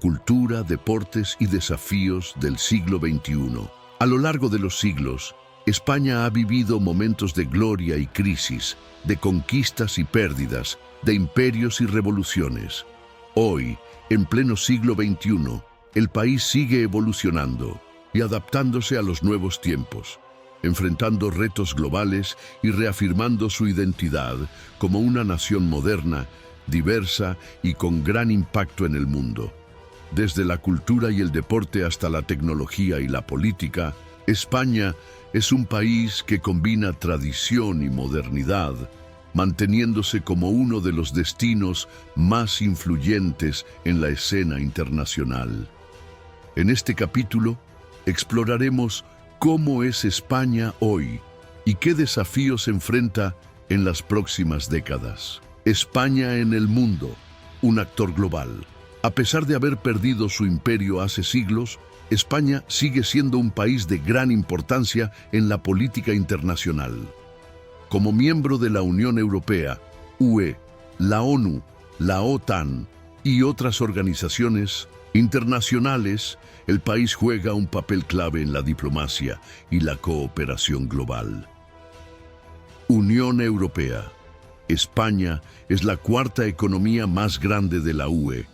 Cultura, deportes y desafíos del siglo XXI. A lo largo de los siglos, España ha vivido momentos de gloria y crisis, de conquistas y pérdidas, de imperios y revoluciones. Hoy, en pleno siglo XXI, el país sigue evolucionando y adaptándose a los nuevos tiempos, enfrentando retos globales y reafirmando su identidad como una nación moderna, diversa y con gran impacto en el mundo. Desde la cultura y el deporte hasta la tecnología y la política, España es un país que combina tradición y modernidad, manteniéndose como uno de los destinos más influyentes en la escena internacional. En este capítulo exploraremos cómo es España hoy y qué desafíos se enfrenta en las próximas décadas. España en el mundo, un actor global. A pesar de haber perdido su imperio hace siglos, España sigue siendo un país de gran importancia en la política internacional. Como miembro de la Unión Europea, UE, la ONU, la OTAN y otras organizaciones internacionales, el país juega un papel clave en la diplomacia y la cooperación global. Unión Europea. España es la cuarta economía más grande de la UE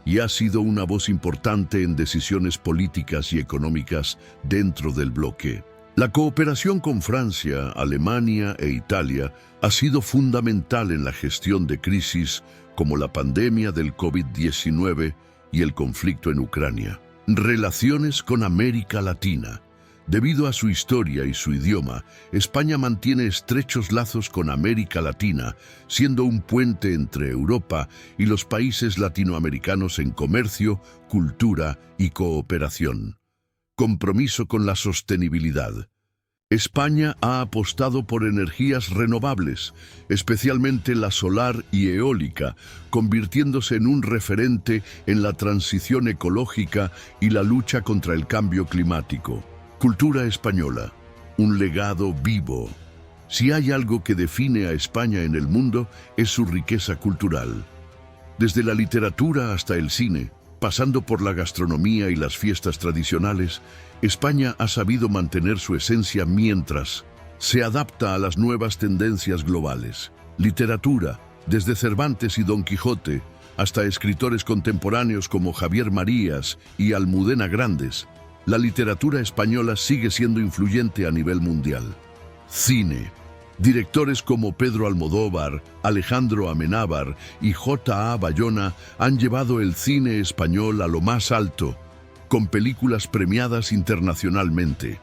y ha sido una voz importante en decisiones políticas y económicas dentro del bloque. La cooperación con Francia, Alemania e Italia ha sido fundamental en la gestión de crisis como la pandemia del COVID-19 y el conflicto en Ucrania. Relaciones con América Latina. Debido a su historia y su idioma, España mantiene estrechos lazos con América Latina, siendo un puente entre Europa y los países latinoamericanos en comercio, cultura y cooperación. Compromiso con la sostenibilidad. España ha apostado por energías renovables, especialmente la solar y eólica, convirtiéndose en un referente en la transición ecológica y la lucha contra el cambio climático. Cultura española, un legado vivo. Si hay algo que define a España en el mundo, es su riqueza cultural. Desde la literatura hasta el cine, pasando por la gastronomía y las fiestas tradicionales, España ha sabido mantener su esencia mientras se adapta a las nuevas tendencias globales. Literatura, desde Cervantes y Don Quijote, hasta escritores contemporáneos como Javier Marías y Almudena Grandes, la literatura española sigue siendo influyente a nivel mundial. Cine. Directores como Pedro Almodóvar, Alejandro Amenábar y J.A. Bayona han llevado el cine español a lo más alto, con películas premiadas internacionalmente.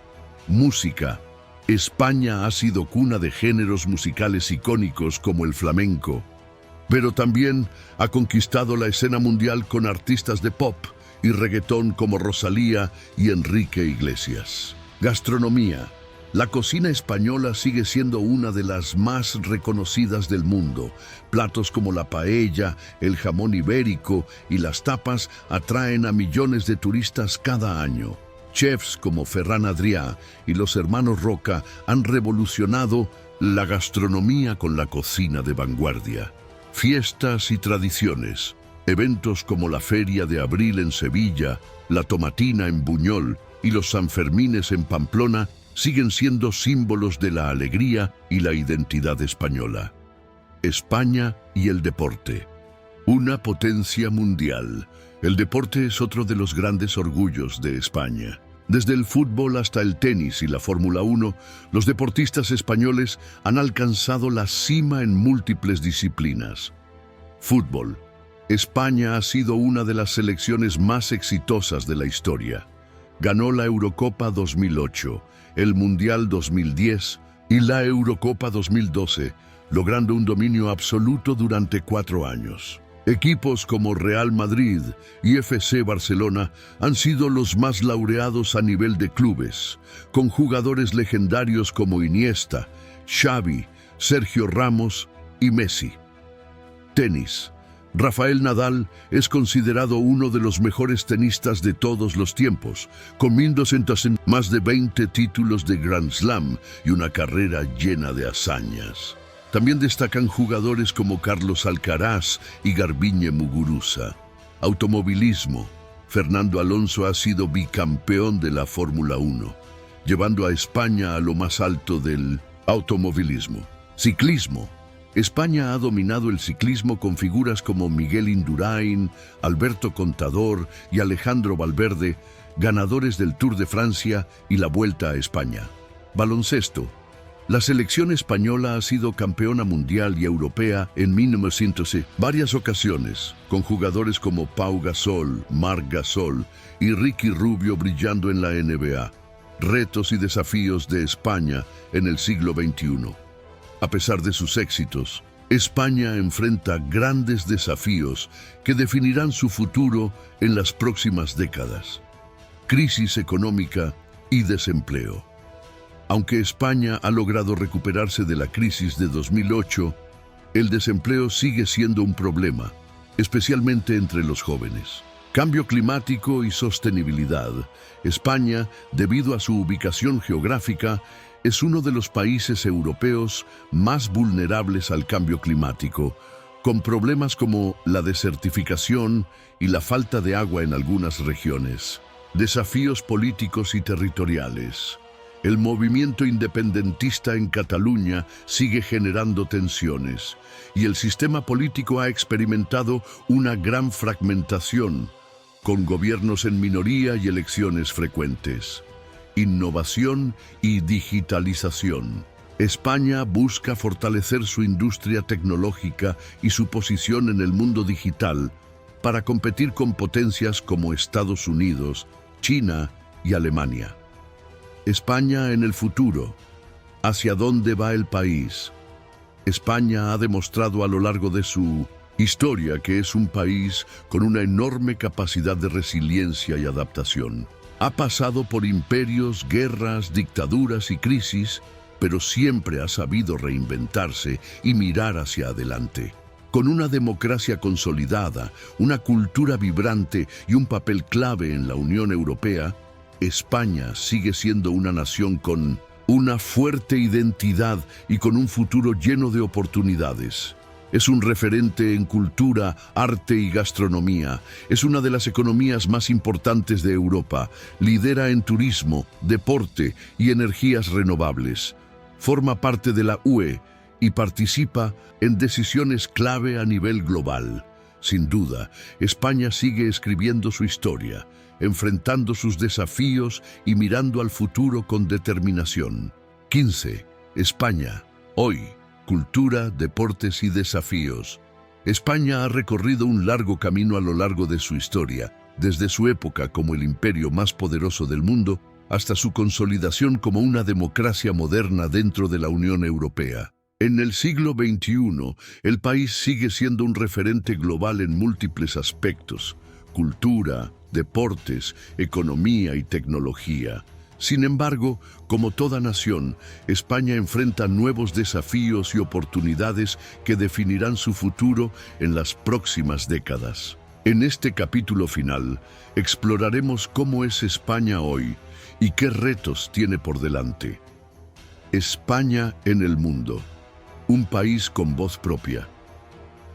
Música. España ha sido cuna de géneros musicales icónicos como el flamenco, pero también ha conquistado la escena mundial con artistas de pop y reggaetón como Rosalía y Enrique Iglesias. Gastronomía. La cocina española sigue siendo una de las más reconocidas del mundo. Platos como la paella, el jamón ibérico y las tapas atraen a millones de turistas cada año. Chefs como Ferran Adrià y los hermanos Roca han revolucionado la gastronomía con la cocina de vanguardia. Fiestas y tradiciones. Eventos como la Feria de Abril en Sevilla, la Tomatina en Buñol y los Sanfermines en Pamplona siguen siendo símbolos de la alegría y la identidad española. España y el deporte. Una potencia mundial. El deporte es otro de los grandes orgullos de España. Desde el fútbol hasta el tenis y la Fórmula 1, los deportistas españoles han alcanzado la cima en múltiples disciplinas. Fútbol. España ha sido una de las selecciones más exitosas de la historia. Ganó la Eurocopa 2008, el Mundial 2010 y la Eurocopa 2012, logrando un dominio absoluto durante 4 años. Equipos como Real Madrid y FC Barcelona han sido los más laureados a nivel de clubes, con jugadores legendarios como Iniesta, Xavi, Sergio Ramos y Messi. Tenis. Rafael Nadal es considerado uno de los mejores tenistas de todos los tiempos, con más de 20 títulos de Grand Slam y una carrera llena de hazañas. También destacan jugadores como Carlos Alcaraz y Garbiñe Muguruza. Automovilismo. Fernando Alonso ha sido bicampeón de la Fórmula 1, llevando a España a lo más alto del automovilismo. Ciclismo. España ha dominado el ciclismo con figuras como Miguel Indurain, Alberto Contador y Alejandro Valverde, ganadores del Tour de Francia y la Vuelta a España. Baloncesto. La selección española ha sido campeona mundial y europea en 1900 varias ocasiones, con jugadores como Pau Gasol, Marc Gasol y Ricky Rubio brillando en la NBA. Retos y desafíos de España en el siglo XXI. A pesar de sus éxitos, España enfrenta grandes desafíos que definirán su futuro en las próximas décadas. Crisis económica y desempleo. Aunque España ha logrado recuperarse de la crisis de 2008, el desempleo sigue siendo un problema, especialmente entre los jóvenes. Cambio climático y sostenibilidad. España, debido a su ubicación geográfica, es uno de los países europeos más vulnerables al cambio climático, con problemas como la desertificación y la falta de agua en algunas regiones. Desafíos políticos y territoriales. El movimiento independentista en Cataluña sigue generando tensiones, y el sistema político ha experimentado una gran fragmentación, con gobiernos en minoría y elecciones frecuentes. Innovación y digitalización. España busca fortalecer su industria tecnológica y su posición en el mundo digital para competir con potencias como Estados Unidos, China y Alemania. España en el futuro. ¿Hacia dónde va el país? España ha demostrado a lo largo de su historia que es un país con una enorme capacidad de resiliencia y adaptación. Ha pasado por imperios, guerras, dictaduras y crisis, pero siempre ha sabido reinventarse y mirar hacia adelante. Con una democracia consolidada, una cultura vibrante y un papel clave en la Unión Europea, España sigue siendo una nación con una fuerte identidad y con un futuro lleno de oportunidades. Es un referente en cultura, arte y gastronomía. Es una de las economías más importantes de Europa. Lidera en turismo, deporte y energías renovables. Forma parte de la UE y participa en decisiones clave a nivel global. Sin duda, España sigue escribiendo su historia, enfrentando sus desafíos y mirando al futuro con determinación. 15. España. Hoy. Cultura, deportes y desafíos. España ha recorrido un largo camino a lo largo de su historia, desde su época como el imperio más poderoso del mundo hasta su consolidación como una democracia moderna dentro de la Unión Europea. En el siglo XXI, el país sigue siendo un referente global en múltiples aspectos: cultura, deportes, economía y tecnología. Sin embargo, como toda nación, España enfrenta nuevos desafíos y oportunidades que definirán su futuro en las próximas décadas. En este capítulo final, exploraremos cómo es España hoy y qué retos tiene por delante. España en el mundo. Un país con voz propia.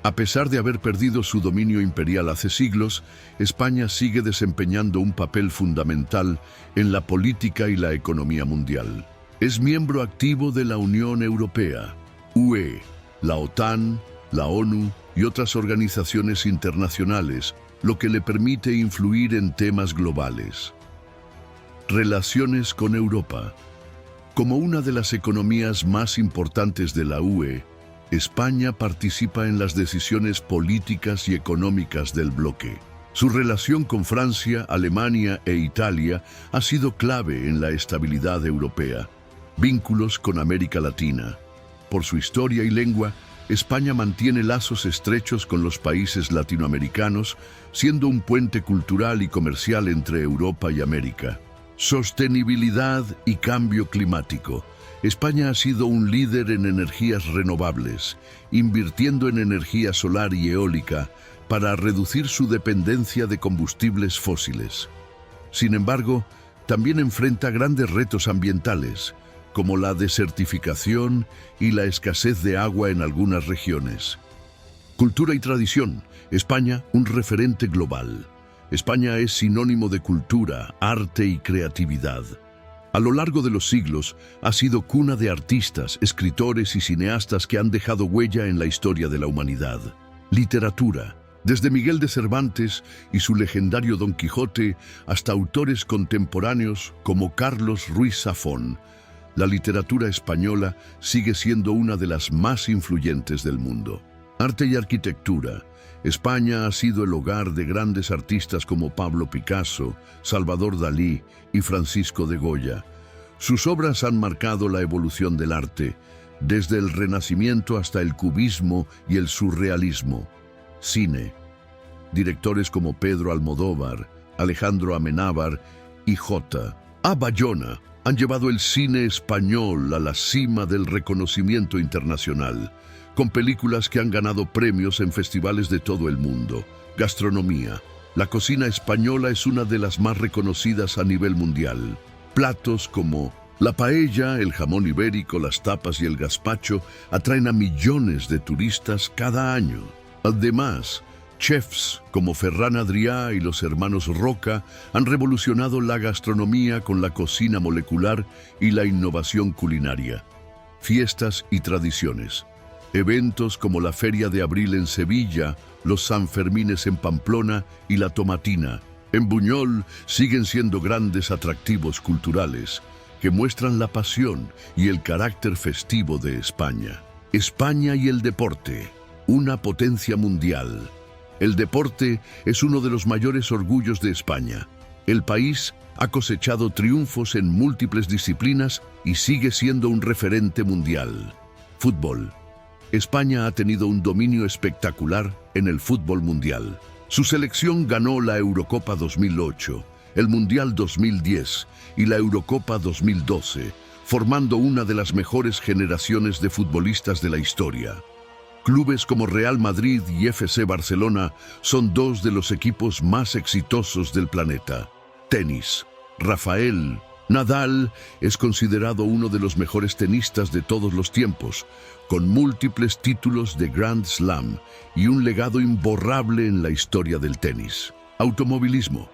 A pesar de haber perdido su dominio imperial hace siglos, España sigue desempeñando un papel fundamental en la política y la economía mundial. Es miembro activo de la Unión Europea, UE, la OTAN, la ONU y otras organizaciones internacionales, lo que le permite influir en temas globales. Relaciones con Europa. Como una de las economías más importantes de la UE, España participa en las decisiones políticas y económicas del bloque. Su relación con Francia, Alemania e Italia ha sido clave en la estabilidad europea. Vínculos con América Latina. Por su historia y lengua, España mantiene lazos estrechos con los países latinoamericanos, siendo un puente cultural y comercial entre Europa y América. Sostenibilidad y cambio climático. España ha sido un líder en energías renovables, invirtiendo en energía solar y eólica para reducir su dependencia de combustibles fósiles. Sin embargo, también enfrenta grandes retos ambientales, como la desertificación y la escasez de agua en algunas regiones. Cultura y tradición. España, un referente global. España es sinónimo de cultura, arte y creatividad. A lo largo de los siglos, ha sido cuna de artistas, escritores y cineastas que han dejado huella en la historia de la humanidad. Literatura. Desde Miguel de Cervantes y su legendario Don Quijote hasta autores contemporáneos como Carlos Ruiz Zafón, la literatura española sigue siendo una de las más influyentes del mundo. Arte y arquitectura. España ha sido el hogar de grandes artistas como Pablo Picasso, Salvador Dalí y Francisco de Goya. Sus obras han marcado la evolución del arte, desde el Renacimiento hasta el cubismo y el surrealismo. Cine. Directores como Pedro Almodóvar, Alejandro Amenábar y J.A. Bayona han llevado el cine español a la cima del reconocimiento internacional, con películas que han ganado premios en festivales de todo el mundo. Gastronomía. La cocina española es una de las más reconocidas a nivel mundial. Platos como la paella, el jamón ibérico, las tapas y el gazpacho atraen a millones de turistas cada año. Además, chefs como Ferran Adrià y los hermanos Roca han revolucionado la gastronomía con la cocina molecular y la innovación culinaria. Fiestas y tradiciones. Eventos como la Feria de Abril en Sevilla, los Sanfermines en Pamplona y la Tomatina en Buñol siguen siendo grandes atractivos culturales que muestran la pasión y el carácter festivo de España. España y el deporte, una potencia mundial. El deporte es uno de los mayores orgullos de España. El país ha cosechado triunfos en múltiples disciplinas y sigue siendo un referente mundial. Fútbol. España ha tenido un dominio espectacular en el fútbol mundial. Su selección ganó la Eurocopa 2008, el Mundial 2010 y la Eurocopa 2012, formando una de las mejores generaciones de futbolistas de la historia. Clubes como Real Madrid y FC Barcelona son dos de los equipos más exitosos del planeta. Tenis. Rafael Nadal es considerado uno de los mejores tenistas de todos los tiempos, con múltiples títulos de Grand Slam y un legado imborrable en la historia del tenis. Automovilismo.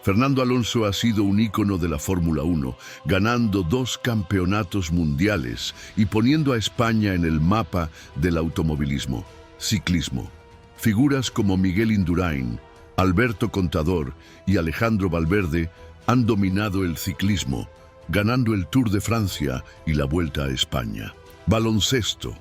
Fernando Alonso ha sido un ícono de la Fórmula 1, ganando 2 campeonatos mundiales y poniendo a España en el mapa del automovilismo. Ciclismo. Figuras como Miguel Indurain, Alberto Contador y Alejandro Valverde han dominado el ciclismo, ganando el Tour de Francia y la Vuelta a España. Baloncesto.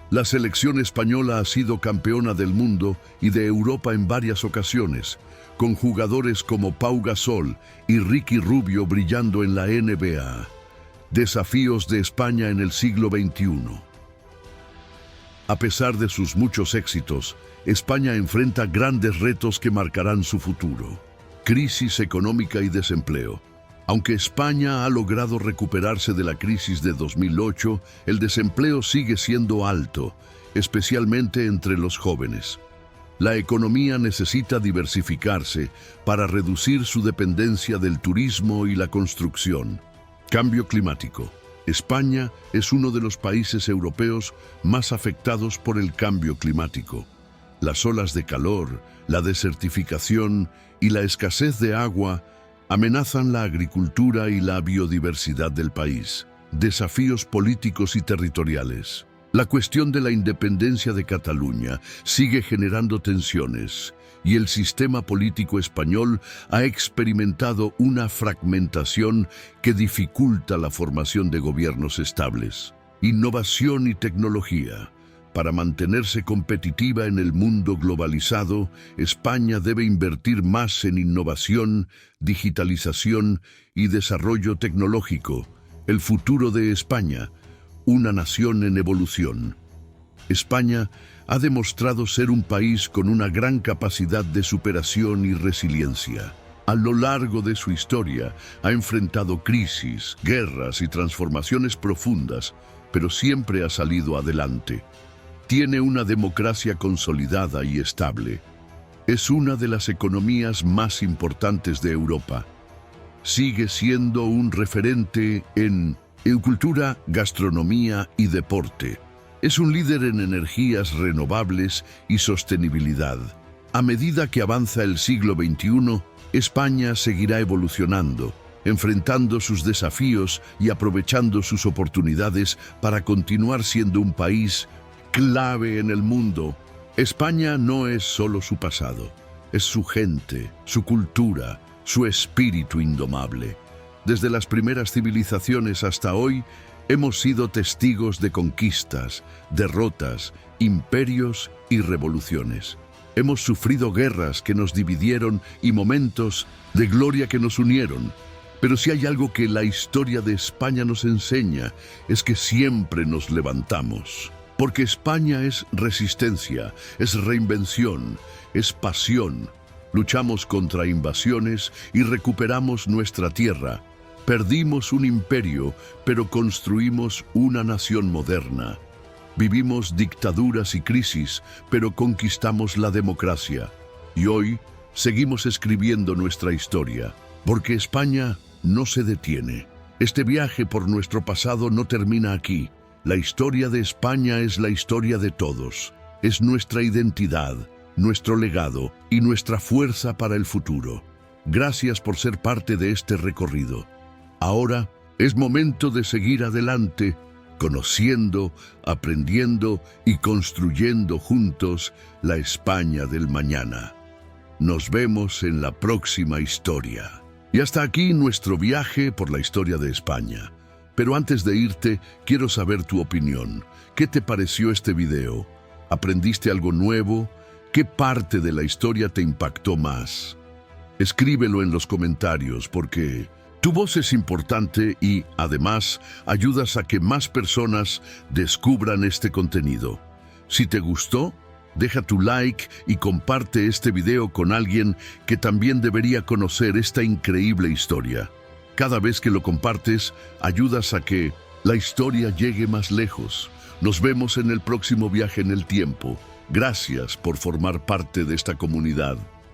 La selección española ha sido campeona del mundo y de Europa en varias ocasiones, con jugadores como Pau Gasol y Ricky Rubio brillando en la NBA. Desafíos de España en el siglo XXI. A pesar de sus muchos éxitos, España enfrenta grandes retos que marcarán su futuro. Crisis económica y desempleo. Aunque España ha logrado recuperarse de la crisis de 2008, el desempleo sigue siendo alto, especialmente entre los jóvenes. La economía necesita diversificarse para reducir su dependencia del turismo y la construcción. Cambio climático. España es uno de los países europeos más afectados por el cambio climático. Las olas de calor, la desertificación y la escasez de agua amenazan la agricultura y la biodiversidad del país. Desafíos políticos y territoriales. La cuestión de la independencia de Cataluña sigue generando tensiones y el sistema político español ha experimentado una fragmentación que dificulta la formación de gobiernos estables. Innovación y tecnología. Para mantenerse competitiva en el mundo globalizado, España debe invertir más en innovación, digitalización y desarrollo tecnológico. El futuro de España, una nación en evolución. España ha demostrado ser un país con una gran capacidad de superación y resiliencia. A lo largo de su historia ha enfrentado crisis, guerras y transformaciones profundas, pero siempre ha salido adelante. Tiene una democracia consolidada y estable. Es una de las economías más importantes de Europa. Sigue siendo un referente en cultura, gastronomía y deporte. Es un líder en energías renovables y sostenibilidad. A medida que avanza el siglo XXI, España seguirá evolucionando, enfrentando sus desafíos y aprovechando sus oportunidades para continuar siendo un país clave en el mundo. España no es solo su pasado, es su gente, su cultura, su espíritu indomable. Desde las primeras civilizaciones hasta hoy, hemos sido testigos de conquistas, derrotas, imperios y revoluciones. Hemos sufrido guerras que nos dividieron y momentos de gloria que nos unieron. Pero si hay algo que la historia de España nos enseña, es que siempre nos levantamos. Porque España es resistencia, es reinvención, es pasión. Luchamos contra invasiones y recuperamos nuestra tierra. Perdimos un imperio, pero construimos una nación moderna. Vivimos dictaduras y crisis, pero conquistamos la democracia. Y hoy seguimos escribiendo nuestra historia, porque España no se detiene. Este viaje por nuestro pasado no termina aquí. La historia de España es la historia de todos. Es nuestra identidad, nuestro legado y nuestra fuerza para el futuro. Gracias por ser parte de este recorrido. Ahora es momento de seguir adelante, conociendo, aprendiendo y construyendo juntos la España del mañana. Nos vemos en la próxima historia. Y hasta aquí nuestro viaje por la historia de España. Pero antes de irte, quiero saber tu opinión. ¿Qué te pareció este video? ¿Aprendiste algo nuevo? ¿Qué parte de la historia te impactó más? Escríbelo en los comentarios porque tu voz es importante y, además, ayudas a que más personas descubran este contenido. Si te gustó, deja tu like y comparte este video con alguien que también debería conocer esta increíble historia. Cada vez que lo compartes, ayudas a que la historia llegue más lejos. Nos vemos en el próximo viaje en el tiempo. Gracias por formar parte de esta comunidad.